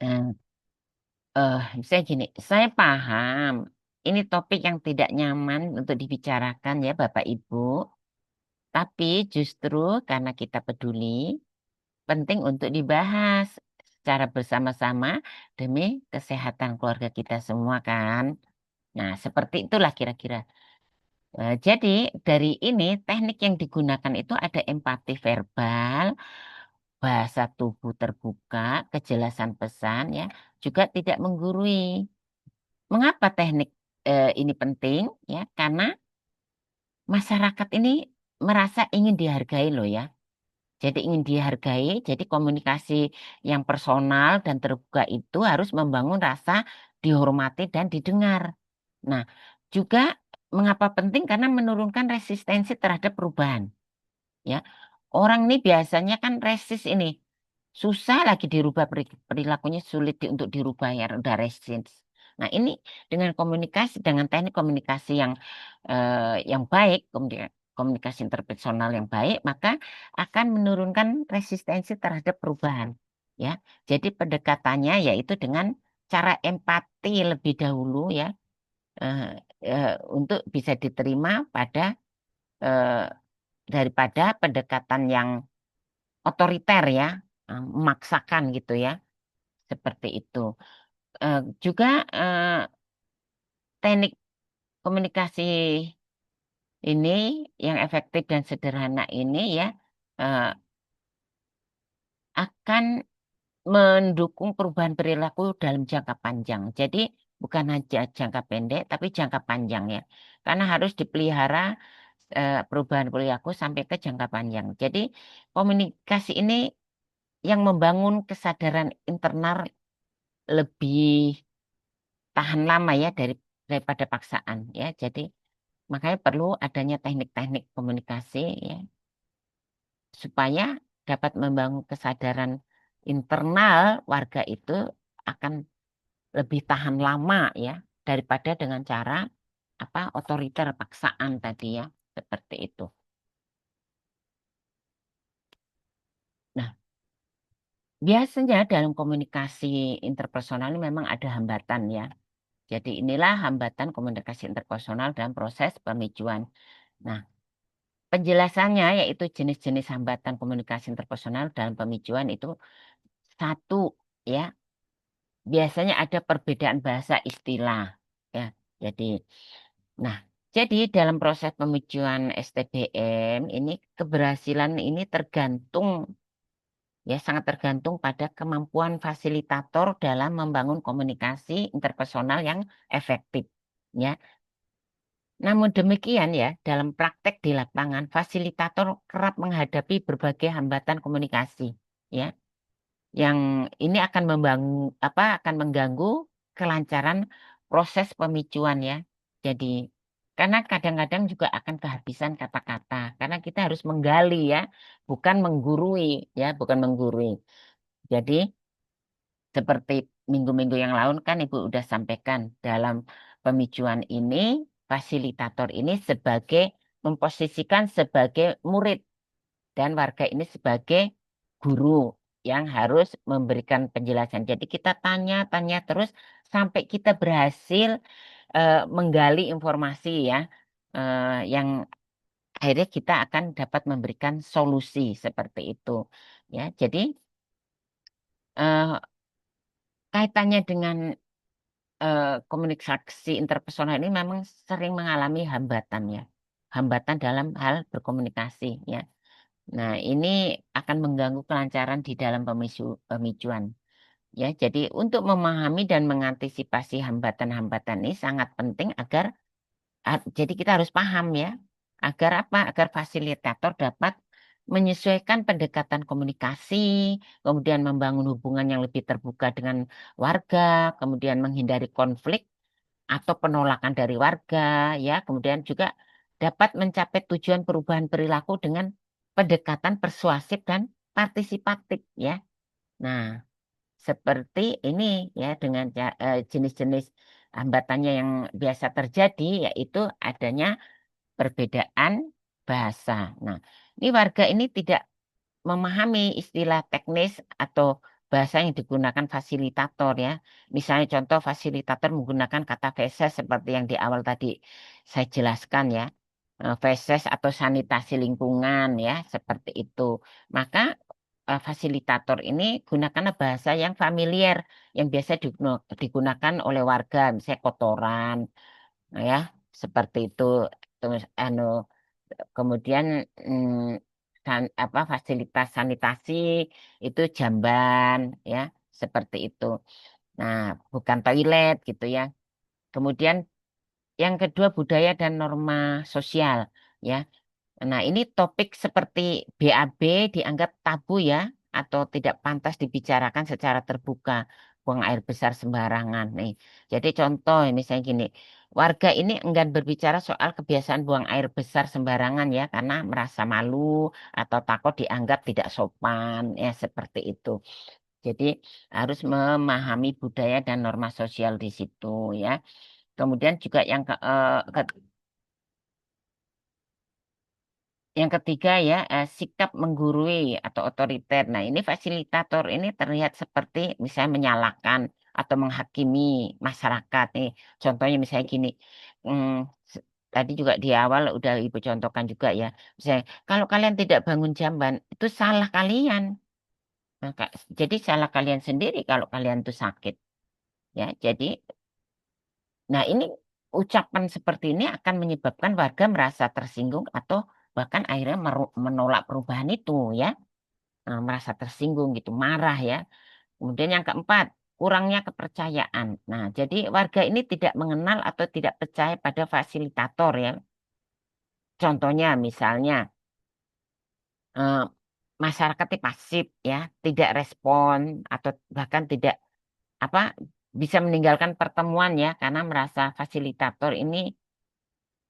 Speaker 1: eh, misalnya gini, saya paham ini topik yang tidak nyaman untuk dibicarakan ya Bapak Ibu, tapi justru karena kita peduli, penting untuk dibahas secara bersama-sama demi kesehatan keluarga kita semua kan. Nah, seperti itulah kira-kira. Jadi dari ini teknik yang digunakan itu ada empati verbal, bahasa tubuh terbuka, kejelasan pesan ya, juga tidak menggurui. Mengapa teknik ini penting? Ya, karena masyarakat ini merasa ingin dihargai loh ya. Jadi ingin dihargai, jadi komunikasi yang personal dan terbuka itu harus membangun rasa dihormati dan didengar. Nah, juga mengapa penting? Karena menurunkan resistensi terhadap perubahan. Ya, orang ini biasanya kan resist ini. Susah lagi dirubah perilakunya sulit untuk dirubah ya udah resist. Nah, ini dengan komunikasi dengan teknik komunikasi yang baik, komunikasi interpersonal yang baik, maka akan menurunkan resistensi terhadap perubahan. Ya. Jadi pendekatannya yaitu dengan cara empati lebih dahulu ya eh, untuk bisa diterima pada eh, daripada pendekatan yang otoriter ya, memaksakan gitu ya, seperti itu. Juga teknik komunikasi ini yang efektif dan sederhana ini ya eh, akan mendukung perubahan perilaku dalam jangka panjang. Jadi bukan hanya jangka pendek, tapi jangka panjang ya, karena harus dipelihara perubahan perilaku sampai ke jangka panjang. Jadi komunikasi ini yang membangun kesadaran internal lebih tahan lama ya daripada paksaan ya. Jadi makanya perlu adanya teknik-teknik komunikasi ya supaya dapat membangun kesadaran internal warga itu akan lebih tahan lama ya daripada dengan cara apa otoriter paksaan tadi ya seperti itu. Nah, biasanya dalam komunikasi interpersonal ini memang ada hambatan ya. Jadi inilah hambatan komunikasi interpersonal dalam proses pemicuan. Nah, penjelasannya yaitu jenis-jenis hambatan komunikasi interpersonal dalam pemicuan itu satu ya, biasanya ada perbedaan bahasa istilah ya. Jadi, nah, jadi dalam proses pemicuan STBM ini keberhasilan ini tergantung ya sangat tergantung pada kemampuan fasilitator dalam membangun komunikasi interpersonal yang efektif ya. Namun demikian ya, dalam praktek di lapangan, fasilitator kerap menghadapi berbagai hambatan komunikasi, ya, yang ini akan akan mengganggu kelancaran proses pemicuan ya. Jadi, karena kadang-kadang juga akan kehabisan kata-kata, karena kita harus menggali ya, bukan menggurui ya, bukan menggurui. Jadi, seperti minggu-minggu yang lalu kan Ibu udah sampaikan dalam pemicuan ini, fasilitator ini memposisikan sebagai murid dan warga ini sebagai guru yang harus memberikan penjelasan. Jadi kita tanya-tanya terus sampai kita berhasil menggali informasi ya, yang akhirnya kita akan dapat memberikan solusi seperti itu. Ya, jadi eh, kaitannya dengan komunikasi interpersonal ini memang sering mengalami hambatan ya, hambatan dalam hal berkomunikasi ya. Nah, ini akan mengganggu kelancaran di dalam pemicuan. Ya, jadi untuk memahami dan mengantisipasi hambatan-hambatan ini sangat penting jadi kita harus paham ya, agar apa? Agar fasilitator dapat menyesuaikan pendekatan komunikasi, kemudian membangun hubungan yang lebih terbuka dengan warga, kemudian menghindari konflik atau penolakan dari warga, ya, kemudian juga dapat mencapai tujuan perubahan perilaku dengan pendekatan persuasif dan partisipatif, ya. Nah, seperti ini ya dengan jenis-jenis hambatannya yang biasa terjadi yaitu adanya perbedaan bahasa. Nah, ini warga ini tidak memahami istilah teknis atau bahasa yang digunakan fasilitator ya. Misalnya contoh fasilitator menggunakan kata feses seperti yang di awal tadi saya jelaskan ya. Feses atau sanitasi lingkungan ya, seperti itu. Maka fasilitator ini gunakanlah bahasa yang familiar yang biasa digunakan oleh warga, misalnya kotoran ya, seperti itu. Terus kemudian fasilitas sanitasi itu jamban ya, seperti itu. Nah, bukan toilet gitu ya. Kemudian yang kedua budaya dan norma sosial ya. Nah, ini topik seperti BAB dianggap tabu ya, atau tidak pantas dibicarakan secara terbuka. Buang air besar sembarangan nih. Jadi contoh misalnya gini, warga ini enggan berbicara soal kebiasaan buang air besar sembarangan ya, karena merasa malu atau takut dianggap tidak sopan ya, seperti itu. Jadi harus memahami budaya dan norma sosial di situ ya. Kemudian juga yang ketiga ya, sikap menggurui atau otoriter. Nah, ini fasilitator ini terlihat seperti misalnya menyalahkan atau menghakimi masyarakat nih. Contohnya misalnya gini, hmm, tadi juga di awal udah Ibu contohkan juga ya. Misalnya, kalau kalian tidak bangun jamban, itu salah kalian. Jadi salah kalian sendiri kalau kalian tuh sakit. Ya, jadi, nah ini ucapan seperti ini akan menyebabkan warga merasa tersinggung atau bahkan akhirnya menolak perubahan itu ya. Merasa tersinggung gitu, marah ya. Kemudian yang keempat, kurangnya kepercayaan. Nah, jadi warga ini tidak mengenal atau tidak percaya pada fasilitator ya. Contohnya misalnya eh, masyarakat ini pasif ya, tidak respon atau bahkan tidak apa bisa meninggalkan pertemuan ya karena merasa fasilitator ini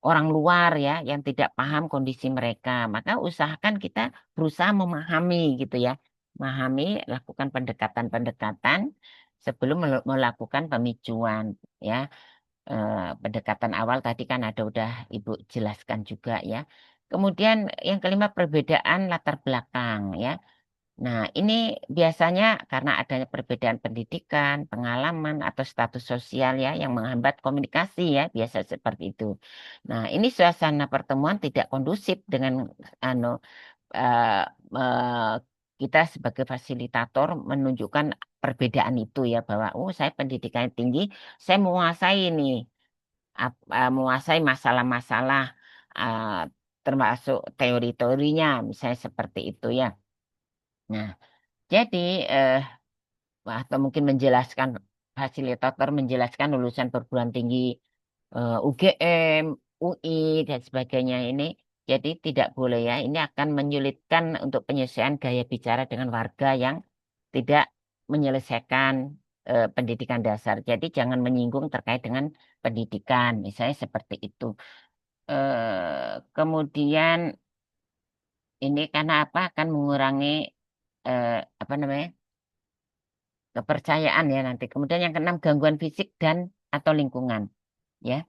Speaker 1: orang luar ya yang tidak paham kondisi mereka. Maka usahakan kita berusaha memahami gitu ya. Memahami, lakukan pendekatan-pendekatan sebelum melakukan pemicuan ya. Pendekatan awal tadi kan ada udah Ibu jelaskan juga ya. Kemudian yang kelima perbedaan latar belakang ya. Nah, ini biasanya karena adanya perbedaan pendidikan, pengalaman, atau status sosial ya yang menghambat komunikasi ya, biasa seperti itu. Nah, ini suasana pertemuan tidak kondusif dengan anu eh, eh, kita sebagai fasilitator menunjukkan perbedaan itu ya bahwa oh saya pendidikannya tinggi, saya menguasai nih menguasai masalah-masalah eh, termasuk teori-teorinya misalnya seperti itu ya. Nah, jadi eh, atau mungkin fasilitator menjelaskan lulusan perguruan tinggi UGM, UI dan sebagainya ini. Jadi tidak boleh ya. Ini akan menyulitkan untuk penyesuaian gaya bicara dengan warga yang tidak menyelesaikan pendidikan dasar. Jadi jangan menyinggung terkait dengan pendidikan, misalnya seperti itu. Kemudian ini karena apa? Akan mengurangi eh, apa namanya? Kepercayaan ya nanti. Kemudian yang keenam gangguan fisik dan atau lingkungan ya.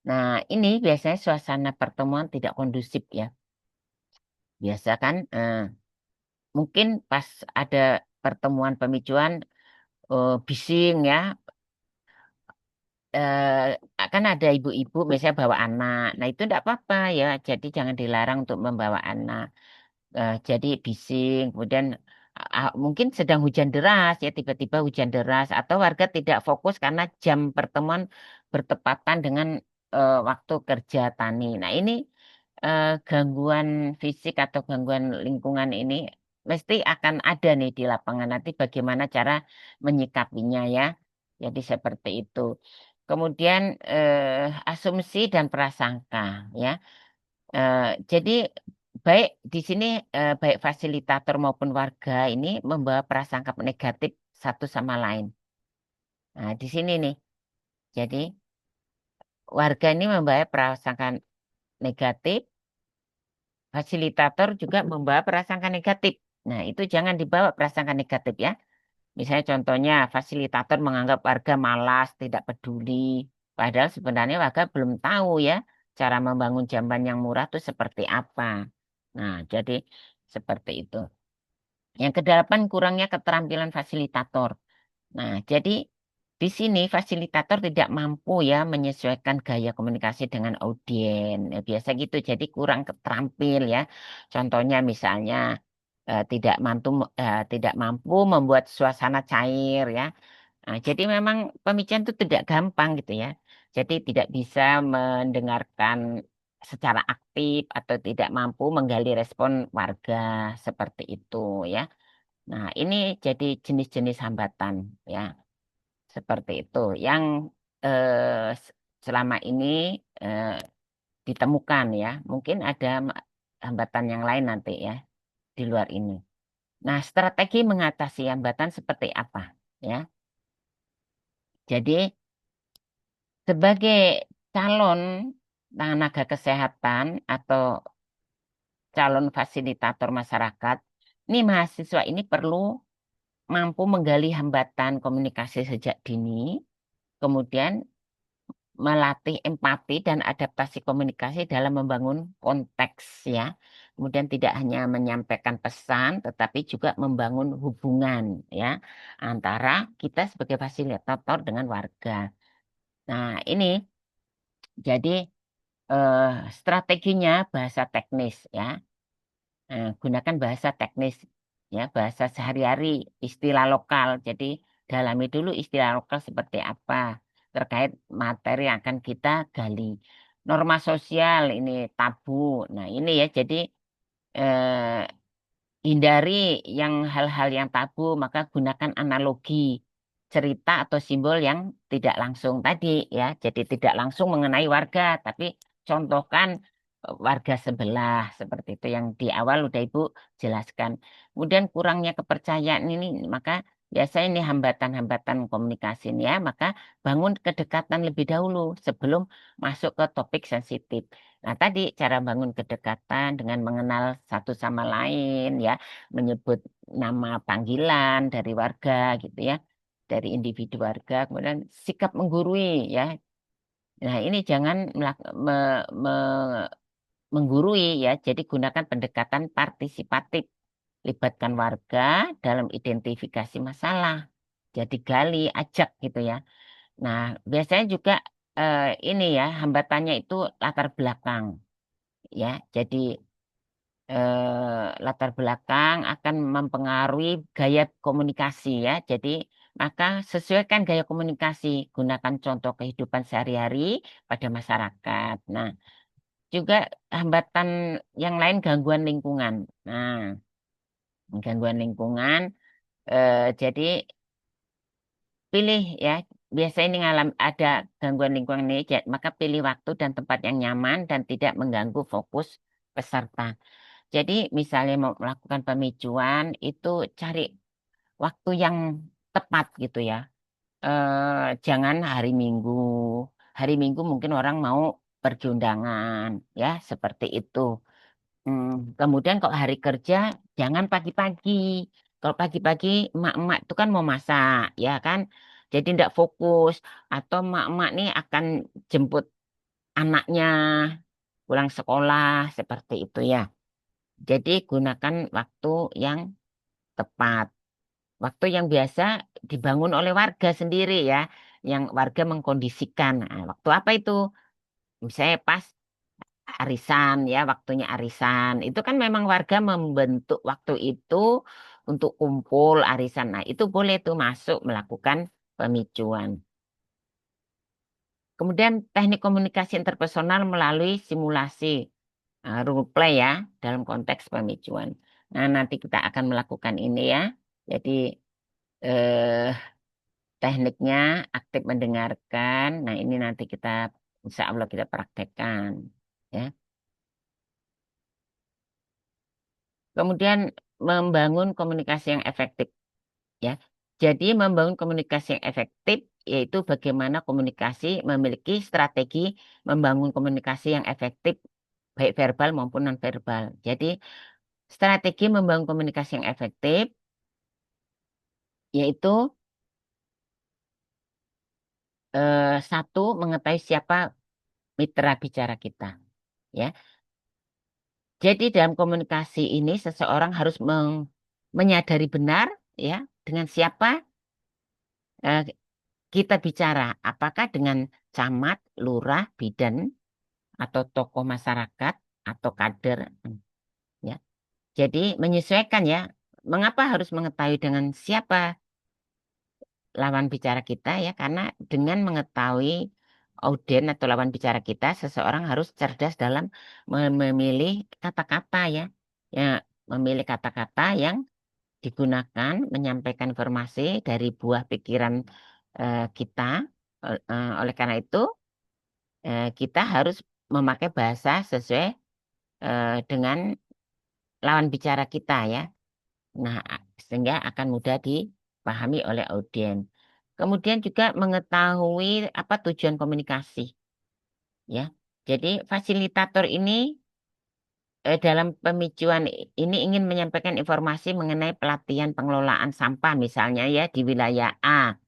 Speaker 1: Nah, ini biasanya suasana pertemuan tidak kondusif ya. Biasa kan mungkin pas ada pertemuan pemicuan bising ya. Kan ada ibu-ibu biasanya bawa anak. Nah, itu enggak apa-apa ya. Jadi jangan dilarang untuk membawa anak. Jadi bising, kemudian mungkin sedang hujan deras ya, tiba-tiba hujan deras atau warga tidak fokus karena jam pertemuan bertepatan dengan waktu kerja tani. Nah, ini gangguan fisik atau gangguan lingkungan ini mesti akan ada nih di lapangan. Nanti bagaimana cara menyikapinya ya. Jadi seperti itu. Kemudian asumsi dan prasangka ya. Eh, jadi baik di sini baik fasilitator maupun warga ini membawa prasangka negatif satu sama lain. Nah, di sini nih. Jadi warga ini membawa prasangka negatif, fasilitator juga membawa prasangka negatif. Nah, itu jangan dibawa prasangka negatif ya. Misalnya contohnya fasilitator menganggap warga malas, tidak peduli. Padahal sebenarnya warga belum tahu ya cara membangun jamban yang murah itu seperti apa. Nah, jadi seperti itu. Yang kedelapan kurangnya keterampilan fasilitator. Nah, jadi di sini fasilitator tidak mampu ya menyesuaikan gaya komunikasi dengan audien. Ya, biasa gitu. Jadi kurang terampil ya. Contohnya misalnya tidak mampu membuat suasana cair ya. Nah, jadi memang pembicaraan itu tidak gampang gitu ya. Jadi tidak bisa mendengarkan secara aktif atau tidak mampu menggali respon warga seperti itu ya. Nah, ini jadi jenis-jenis hambatan ya, seperti itu yang selama ini eh, ditemukan ya. Mungkin ada hambatan yang lain nanti ya di luar ini. Nah, strategi mengatasi hambatan seperti apa ya? Jadi sebagai calon tenaga kesehatan atau calon fasilitator masyarakat, ini mahasiswa ini perlu mampu menggali hambatan komunikasi sejak dini, kemudian melatih empati dan adaptasi komunikasi dalam membangun konteks ya. Kemudian tidak hanya menyampaikan pesan, tetapi juga membangun hubungan ya antara kita sebagai fasilitator dengan warga. Nah, ini jadi eh, strateginya bahasa teknis ya. Gunakan bahasa teknis ya, bahasa sehari-hari, istilah lokal. Jadi dalami dulu istilah lokal seperti apa terkait materi yang akan kita gali. Norma sosial ini tabu. Nah, ini ya jadi eh, hindari yang hal-hal yang tabu, maka gunakan analogi cerita atau simbol yang tidak langsung tadi ya. Jadi tidak langsung mengenai warga, tapi contohkan warga sebelah seperti itu yang di awal udah Ibu jelaskan. Kemudian kurangnya kepercayaan ini, maka biasanya ini hambatan-hambatan komunikasi ini ya, maka bangun kedekatan lebih dahulu sebelum masuk ke topik sensitif. Nah, tadi cara bangun kedekatan dengan mengenal satu sama lain ya, menyebut nama panggilan dari warga gitu ya, dari individu warga, kemudian sikap menggurui ya. Nah, ini jangan menggurui ya, jadi gunakan pendekatan partisipatif, libatkan warga dalam identifikasi masalah. Jadi gali, ajak gitu ya. Nah, biasanya juga ini ya, hambatannya itu latar belakang ya. Jadi latar belakang akan mempengaruhi gaya komunikasi ya. Jadi maka sesuaikan gaya komunikasi, gunakan contoh kehidupan sehari-hari pada masyarakat. Nah, juga hambatan yang lain gangguan lingkungan. Nah, gangguan lingkungan jadi pilih ya. biasanya ini ada gangguan lingkungan ini, maka pilih waktu dan tempat yang nyaman dan tidak mengganggu fokus peserta. Jadi misalnya mau melakukan pemicuan itu cari waktu yang tepat gitu ya. Jangan hari Minggu. Hari Minggu mungkin orang mau pergi undangan, ya seperti itu. Kemudian kalau hari kerja jangan pagi-pagi. Kalau pagi-pagi emak-emak itu kan mau masak, ya kan? Jadi tidak fokus. Atau emak-emak nih akan jemput anaknya pulang sekolah seperti itu ya. Jadi gunakan waktu yang tepat. Waktu yang biasa dibangun oleh warga sendiri ya. Yang warga mengkondisikan. Nah, waktu apa itu? Misalnya pas arisan ya, waktunya arisan. Itu kan memang warga membentuk waktu itu untuk kumpul arisan. Nah, itu boleh tuh masuk melakukan pemicuan. Kemudian teknik komunikasi interpersonal melalui simulasi role play ya dalam konteks pemicuan. Nah, nanti kita akan melakukan ini ya. Jadi eh, tekniknya aktif mendengarkan. Nah, ini nanti kita insya Allah kita praktekkan ya. Kemudian membangun komunikasi yang efektif ya. Jadi membangun komunikasi yang efektif yaitu bagaimana komunikasi memiliki strategi membangun komunikasi yang efektif baik verbal maupun nonverbal. Jadi strategi membangun komunikasi yang efektif yaitu satu mengetahui siapa mitra bicara kita ya. Jadi dalam komunikasi ini seseorang harus menyadari benar ya dengan siapa eh, kita bicara, apakah dengan camat, lurah, bidan, atau tokoh masyarakat, atau kader, ya. Jadi menyesuaikan ya, mengapa harus mengetahui dengan siapa lawan bicara kita ya, karena dengan mengetahui audien atau lawan bicara kita, seseorang harus cerdas dalam memilih kata-kata ya, ya memilih kata-kata yang digunakan menyampaikan informasi dari buah pikiran kita. Oleh karena itu, kita harus memakai bahasa sesuai dengan lawan bicara kita ya. Nah, sehingga akan mudah dipahami oleh audiens. Kemudian juga mengetahui apa tujuan komunikasi ya. Jadi fasilitator ini dalam pemicuan ini ingin menyampaikan informasi mengenai pelatihan pengelolaan sampah misalnya ya di wilayah A.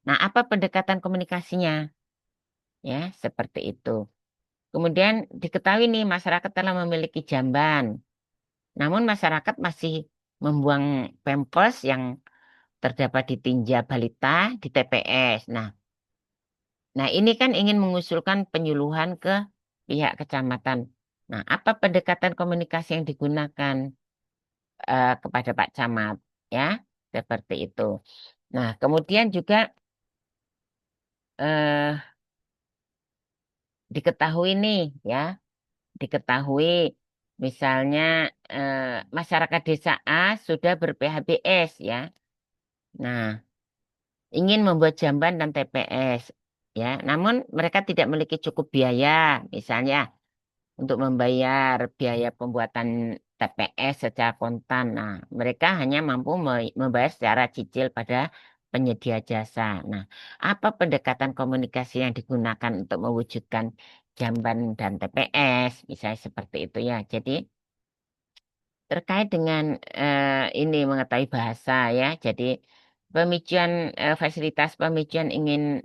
Speaker 1: Nah, apa pendekatan komunikasinya? Ya, seperti itu. Kemudian diketahui nih masyarakat telah memiliki jamban. Namun masyarakat masih membuang pampers yang terdapat di tinja balita di TPS. Nah, ini kan ingin mengusulkan penyuluhan ke pihak kecamatan. Nah, apa pendekatan komunikasi yang digunakan kepada Pak Camat? Ya, seperti itu. Nah, kemudian juga eh, diketahui nih, ya, diketahui misalnya eh, masyarakat desa A sudah ber-PHBS, ya. Nah, ingin membuat jamban dan TPS, ya. Namun mereka tidak memiliki cukup biaya, misalnya untuk membayar biaya pembuatan TPS secara kontan. Nah, mereka hanya mampu membayar secara cicil pada penyedia jasa. Nah, apa pendekatan komunikasi yang digunakan untuk mewujudkan jamban dan TPS, misalnya seperti itu ya. Jadi terkait dengan ini mengetahui bahasa ya. Jadi pemicuan fasilitas pemicuan ingin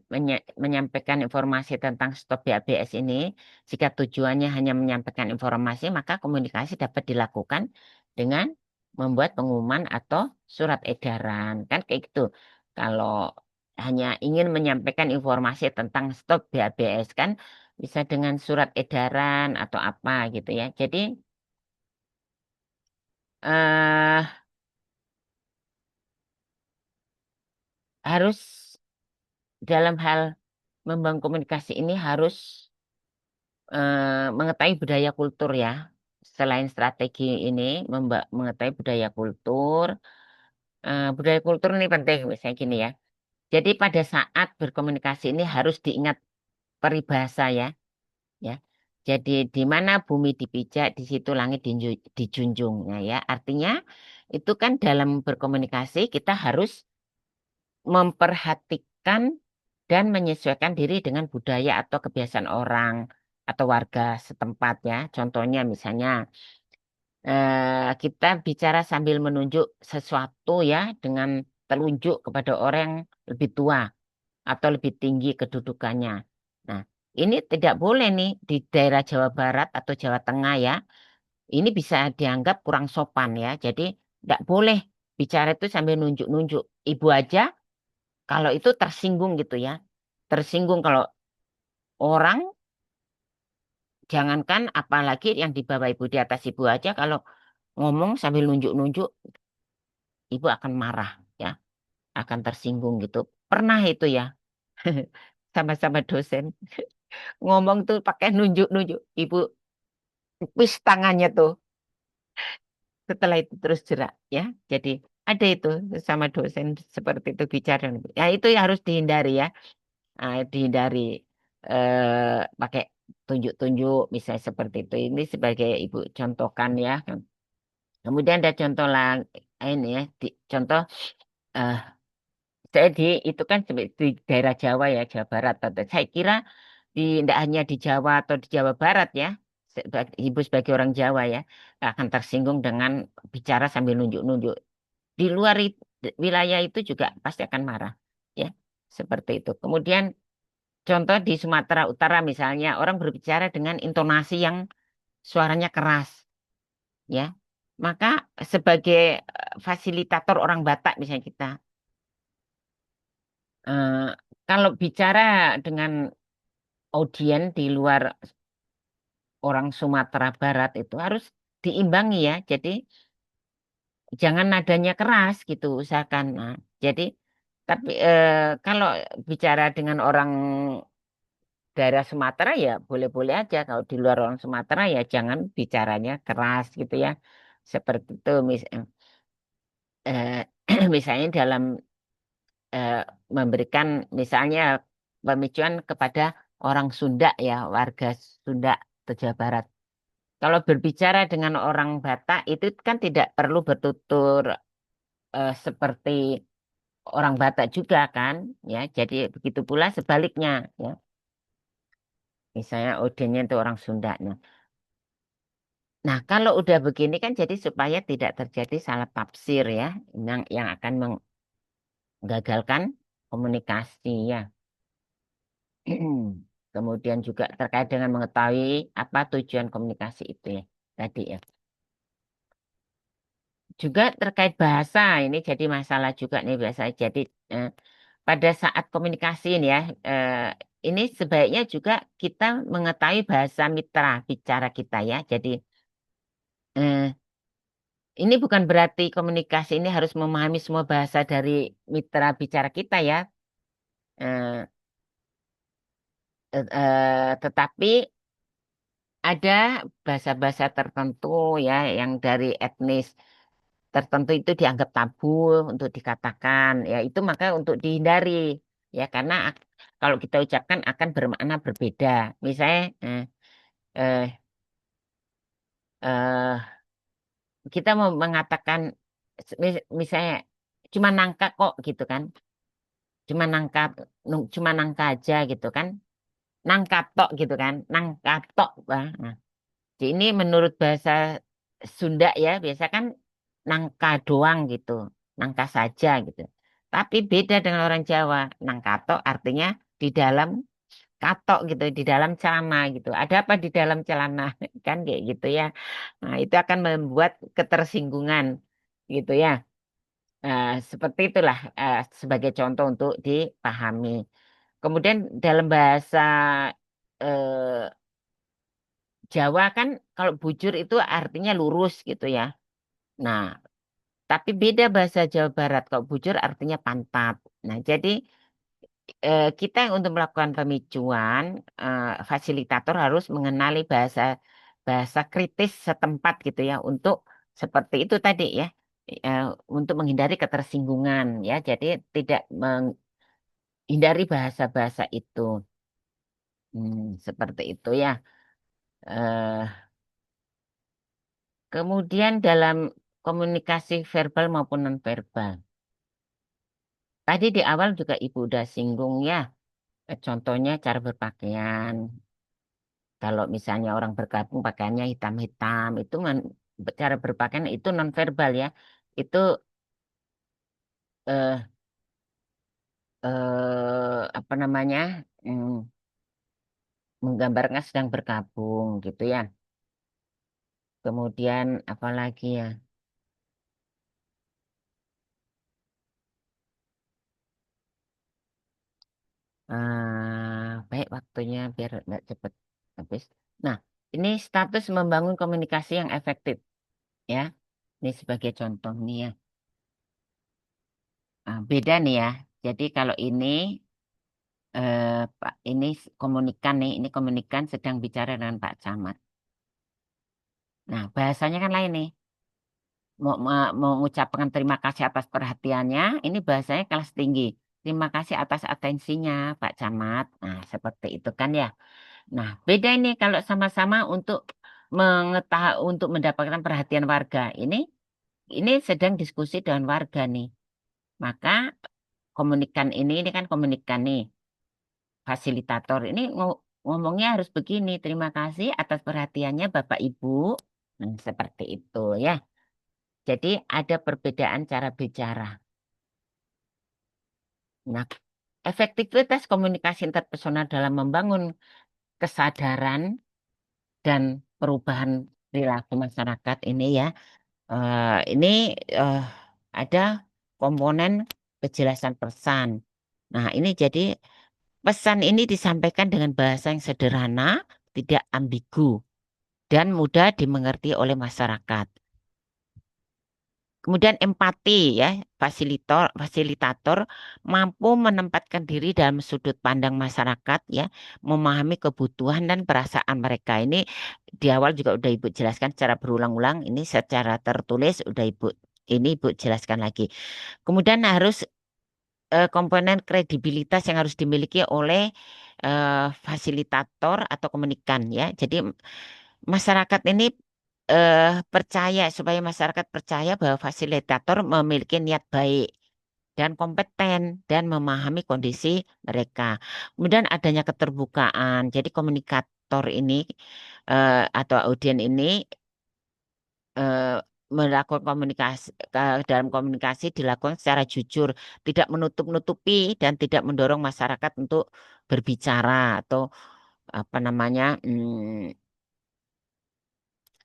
Speaker 1: menyampaikan informasi tentang stop BABS ini. Jika tujuannya hanya menyampaikan informasi, maka komunikasi dapat dilakukan dengan membuat pengumuman atau surat edaran. Kan kayak gitu. Kalau hanya ingin menyampaikan informasi tentang stop BABS kan bisa dengan surat edaran atau apa gitu ya. Jadi eh harus dalam hal membangun komunikasi ini harus mengetahui budaya kultur ya. Selain strategi ini, mengetahui budaya kultur. Budaya kultur ini penting, misalnya gini ya. Jadi pada saat berkomunikasi ini harus diingat peribahasa ya, ya. Jadi di mana bumi dipijak, di situ langit dijunjung. Nah, ya, artinya itu kan dalam berkomunikasi kita harus memperhatikan dan menyesuaikan diri dengan budaya atau kebiasaan orang atau warga setempat ya. Contohnya misalnya kita bicara sambil menunjuk sesuatu ya dengan telunjuk kepada orang yang lebih tua atau lebih tinggi kedudukannya. Nah, ini tidak boleh nih di daerah Jawa Barat atau Jawa Tengah ya. Ini bisa dianggap kurang sopan ya. Jadi tidak boleh bicara itu sambil nunjuk-nunjuk. Ibu aja kalau itu tersinggung gitu ya. Tersinggung kalau orang, jangankan apalagi yang di bawah ibu, di atas ibu aja kalau ngomong sambil nunjuk-nunjuk, ibu akan marah ya, akan tersinggung gitu. Pernah itu ya, sama-sama dosen ngomong tuh pakai nunjuk-nunjuk. Ibu wis tangannya tuh. Setelah itu terus jerak ya. Jadi ada itu sama dosen seperti itu bicara. Ya itu yang harus dihindari ya. Nah, dihindari pakai tunjuk-tunjuk misalnya seperti itu. Ini sebagai ibu contohkan ya. Kemudian ada contoh lain ya. Contoh eh saya itu kan di daerah Jawa ya, Jawa Barat. Saya kira tidak hanya di Jawa atau di Jawa Barat ya, ibu sebagai orang Jawa ya, akan tersinggung dengan bicara sambil nunjuk-nunjuk. Di luar wilayah itu juga pasti akan marah ya, seperti itu. Kemudian contoh di Sumatera Utara misalnya, orang berbicara dengan intonasi yang suaranya keras ya. Maka sebagai fasilitator orang Batak misalnya kita, eh, kalau bicara dengan audien di luar orang Sumatera Barat itu harus diimbangi ya. Jadi jangan nadanya keras gitu usahakan. Nah, jadi tapi kalau bicara dengan orang daerah Sumatera ya boleh-boleh aja. Kalau di luar orang Sumatera ya jangan bicaranya keras gitu ya. Seperti itu eh, misalnya dalam eh, memberikan misalnya pemicuan kepada orang Sunda ya, warga Sunda atau Jawa Barat. Kalau berbicara dengan orang Batak itu kan tidak perlu bertutur seperti orang Batak juga kan, ya. Jadi begitu pula sebaliknya, ya. Misalnya audiennya itu orang Sunda. Nah, kalau udah begini kan jadi supaya tidak terjadi salah tafsir ya, yang akan menggagalkan komunikasi ya. Kemudian juga terkait dengan mengetahui apa tujuan komunikasi itu ya tadi ya. Juga terkait bahasa ini jadi masalah juga nih biasa. Jadi eh, pada saat komunikasi ini ya, ini sebaiknya juga kita mengetahui bahasa mitra bicara kita ya. Jadi eh, ini bukan berarti komunikasi ini harus memahami semua bahasa dari mitra bicara kita ya. Eh, tetapi ada bahasa-bahasa tertentu ya yang dari etnis tertentu itu dianggap tabu untuk dikatakan ya itu maka untuk dihindari ya karena kalau kita ucapkan akan bermakna berbeda misalnya eh, eh, kita mau mengatakan misalnya cuma nangka kok gitu kan cuma nangka cuma nangka aja gitu kan nangka tok gitu kan nangka tok Bang. Nah, jadi ini menurut bahasa Sunda ya, biasa kan nangka doang gitu, nangka saja gitu. Tapi beda dengan orang Jawa, nangkato artinya di dalam katok gitu, di dalam celana gitu. Ada apa di dalam celana? Kan kayak gitu ya. Nah, itu akan membuat ketersinggungan gitu ya. Seperti itulah sebagai contoh untuk dipahami. Kemudian dalam bahasa eh, Jawa kan kalau bujur itu artinya lurus gitu ya. Nah, tapi beda bahasa Jawa Barat. Kalau bujur artinya pantat. Nah, jadi kita yang untuk melakukan pemicuan, fasilitator harus mengenali bahasa bahasa kritis setempat gitu ya untuk seperti itu tadi ya, eh, untuk menghindari ketersinggungan ya. Jadi tidak Hindari bahasa-bahasa itu. Seperti itu ya. Eh, Kemudian dalam komunikasi verbal maupun nonverbal. Tadi di awal juga Ibu udah singgung ya. Contohnya cara berpakaian. Kalau misalnya orang bergabung pakaiannya hitam-hitam, itu cara berpakaian itu nonverbal ya. Itu eh, apa namanya? mm, Menggambarkan sedang bergabung gitu ya. Kemudian apa lagi ya? Baik waktunya biar nggak cepet habis. Nah, ini status membangun komunikasi yang efektif ya. Ini sebagai contoh nih ya. Beda nih ya. Jadi kalau ini Pak ini komunikan nih, ini komunikan sedang bicara dengan Pak Camat. Nah, bahasanya kan lain nih. Mau mengucapkan terima kasih atas perhatiannya, ini bahasanya kelas tinggi. Terima kasih atas atensinya, Pak Camat. Nah, seperti itu kan ya. Nah, beda ini kalau sama-sama untuk mendapatkan perhatian warga. Ini sedang diskusi dengan warga nih. Maka ini kan komunikan nih, fasilitator. Ini ngomongnya harus begini. Terima kasih atas perhatiannya Bapak Ibu. Seperti itu ya. Jadi ada perbedaan cara bicara. Nah, efektivitas komunikasi interpersonal dalam membangun kesadaran dan perubahan perilaku masyarakat ini ya. Ini eh, ada komponen kejelasan pesan. Nah, ini jadi pesan ini disampaikan dengan bahasa yang sederhana, tidak ambigu, dan mudah dimengerti oleh masyarakat. Kemudian empati ya, fasilitator mampu menempatkan diri dalam sudut pandang masyarakat ya, memahami kebutuhan dan perasaan mereka. Ini di awal juga udah Ibu jelaskan secara berulang-ulang, ini secara tertulis udah Ibu jelaskan lagi. Kemudian harus komponen kredibilitas yang harus dimiliki oleh fasilitator atau komunikan ya. Jadi masyarakat ini percaya supaya masyarakat percaya bahwa fasilitator memiliki niat baik dan kompeten dan memahami kondisi mereka. Kemudian adanya keterbukaan. Jadi komunikator ini atau audien ini eh, melakukan dalam komunikasi dilakukan secara jujur, tidak menutup-nutupi dan tidak mendorong masyarakat untuk berbicara atau apa namanya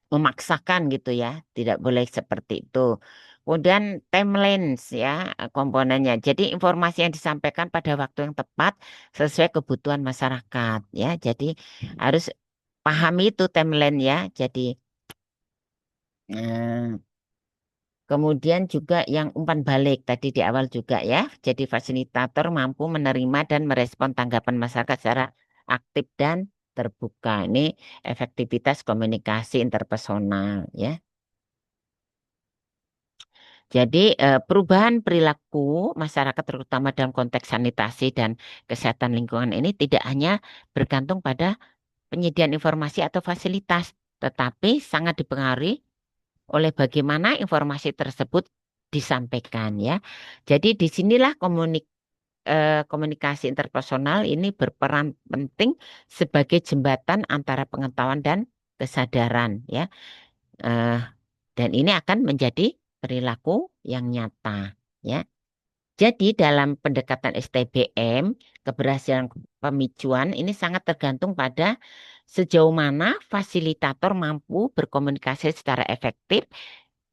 Speaker 1: memaksakan gitu ya, tidak boleh seperti itu. Kemudian timelines ya komponennya. Jadi informasi yang disampaikan pada waktu yang tepat sesuai kebutuhan masyarakat ya. Jadi harus pahami itu timeline ya. Jadi eh, kemudian juga yang umpan balik tadi di awal juga ya. Jadi fasilitator mampu menerima dan merespon tanggapan masyarakat secara aktif dan terbuka. Ini efektivitas komunikasi interpersonal ya. Jadi perubahan perilaku masyarakat terutama dalam konteks sanitasi dan kesehatan lingkungan ini tidak hanya bergantung pada penyediaan informasi atau fasilitas, tetapi sangat dipengaruhi oleh bagaimana informasi tersebut disampaikan ya. Jadi disinilah komunikasi interpersonal ini berperan penting sebagai jembatan antara pengetahuan dan kesadaran ya. Eh, dan ini akan menjadi perilaku yang nyata ya. Jadi dalam pendekatan STBM, keberhasilan pemicuan ini sangat tergantung pada sejauh mana fasilitator mampu berkomunikasi secara efektif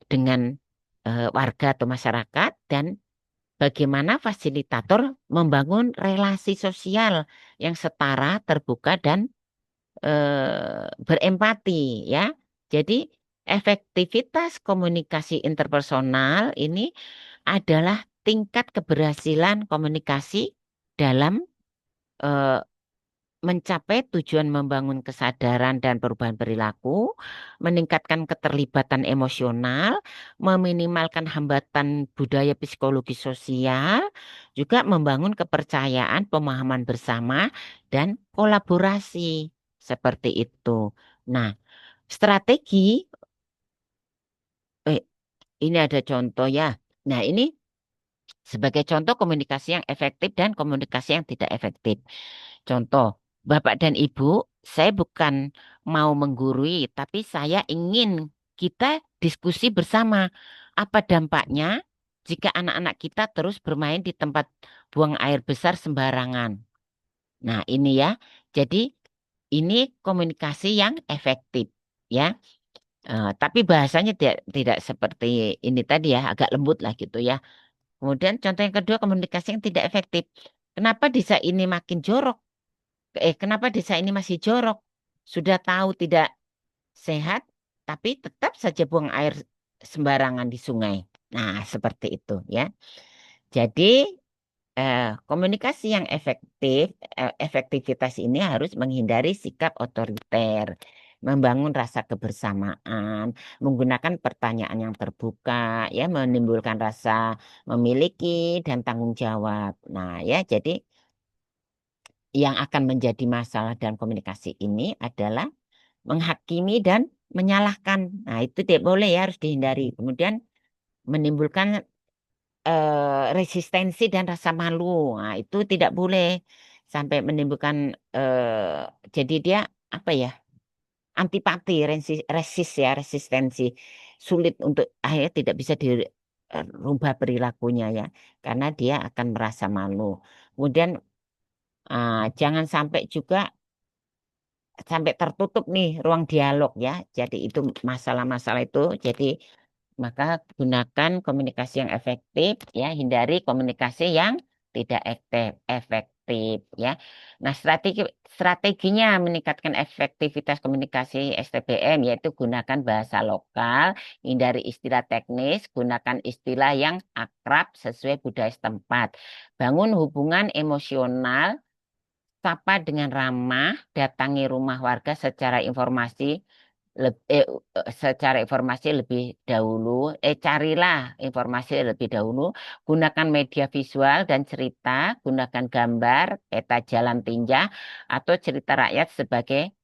Speaker 1: dengan warga atau masyarakat dan bagaimana fasilitator membangun relasi sosial yang setara, terbuka dan berempati ya. Jadi efektivitas komunikasi interpersonal ini adalah tingkat keberhasilan komunikasi dalam eh, mencapai tujuan membangun kesadaran dan perubahan perilaku, meningkatkan keterlibatan emosional, meminimalkan hambatan budaya psikologi sosial, juga membangun kepercayaan, pemahaman bersama, dan kolaborasi. Seperti itu. Nah, strategi, eh, ini ada contoh ya. Nah, ini sebagai contoh komunikasi yang efektif dan komunikasi yang tidak efektif. Contoh, Bapak dan Ibu, saya bukan mau menggurui, tapi saya ingin kita diskusi bersama apa dampaknya jika anak-anak kita terus bermain di tempat buang air besar sembarangan. Nah, ini ya. Jadi, ini komunikasi yang efektif, ya. Tapi bahasanya tidak seperti ini tadi ya, agak lembut lah gitu ya. Kemudian contoh yang kedua, komunikasi yang tidak efektif. Kenapa desa ini makin jorok? Kenapa desa ini masih jorok? Sudah tahu tidak sehat, tapi tetap saja buang air sembarangan di sungai. Nah, seperti itu ya. Jadi, komunikasi yang efektif, efektivitas ini harus menghindari sikap otoriter, membangun rasa kebersamaan, menggunakan pertanyaan yang terbuka, ya, menimbulkan rasa memiliki dan tanggung jawab. Nah, ya, jadi yang akan menjadi masalah dalam komunikasi ini adalah menghakimi dan menyalahkan. Nah, itu tidak boleh ya, harus dihindari. Kemudian menimbulkan resistensi dan rasa malu. Nah, itu tidak boleh sampai menimbulkan jadi dia apa ya? Antipati, resistensi. Sulit untuk akhirnya tidak bisa dirubah perilakunya ya, karena dia akan merasa malu. Kemudian jangan sampai juga sampai tertutup nih ruang dialog ya. Jadi itu masalah-masalah itu. Jadi maka gunakan komunikasi yang efektif ya, hindari komunikasi yang tidak efektif ya. Nah, strateginya meningkatkan efektivitas komunikasi STBM yaitu gunakan bahasa lokal, hindari istilah teknis, gunakan istilah yang akrab sesuai budaya setempat. Bangun hubungan emosional, sapa dengan ramah, datangi rumah warga secara informasi lebih dahulu, carilah informasi lebih dahulu, gunakan media visual dan cerita, gunakan gambar, peta jalan tinjau, atau cerita rakyat sebagai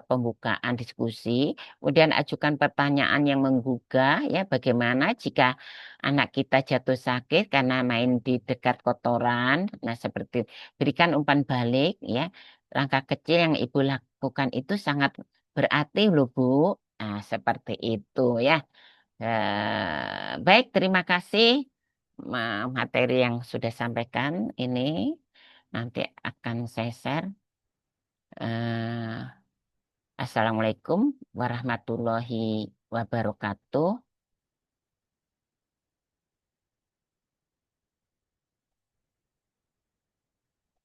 Speaker 1: pembukaan diskusi, kemudian ajukan pertanyaan yang menggugah, ya, bagaimana jika anak kita jatuh sakit karena main di dekat kotoran, nah seperti berikan umpan balik, ya, langkah kecil yang ibu lakukan itu sangat berarti loh Bu, nah seperti itu ya. Baik, terima kasih materi yang sudah sampaikan ini nanti akan saya share. Eh, Assalamualaikum warahmatullahi wabarakatuh.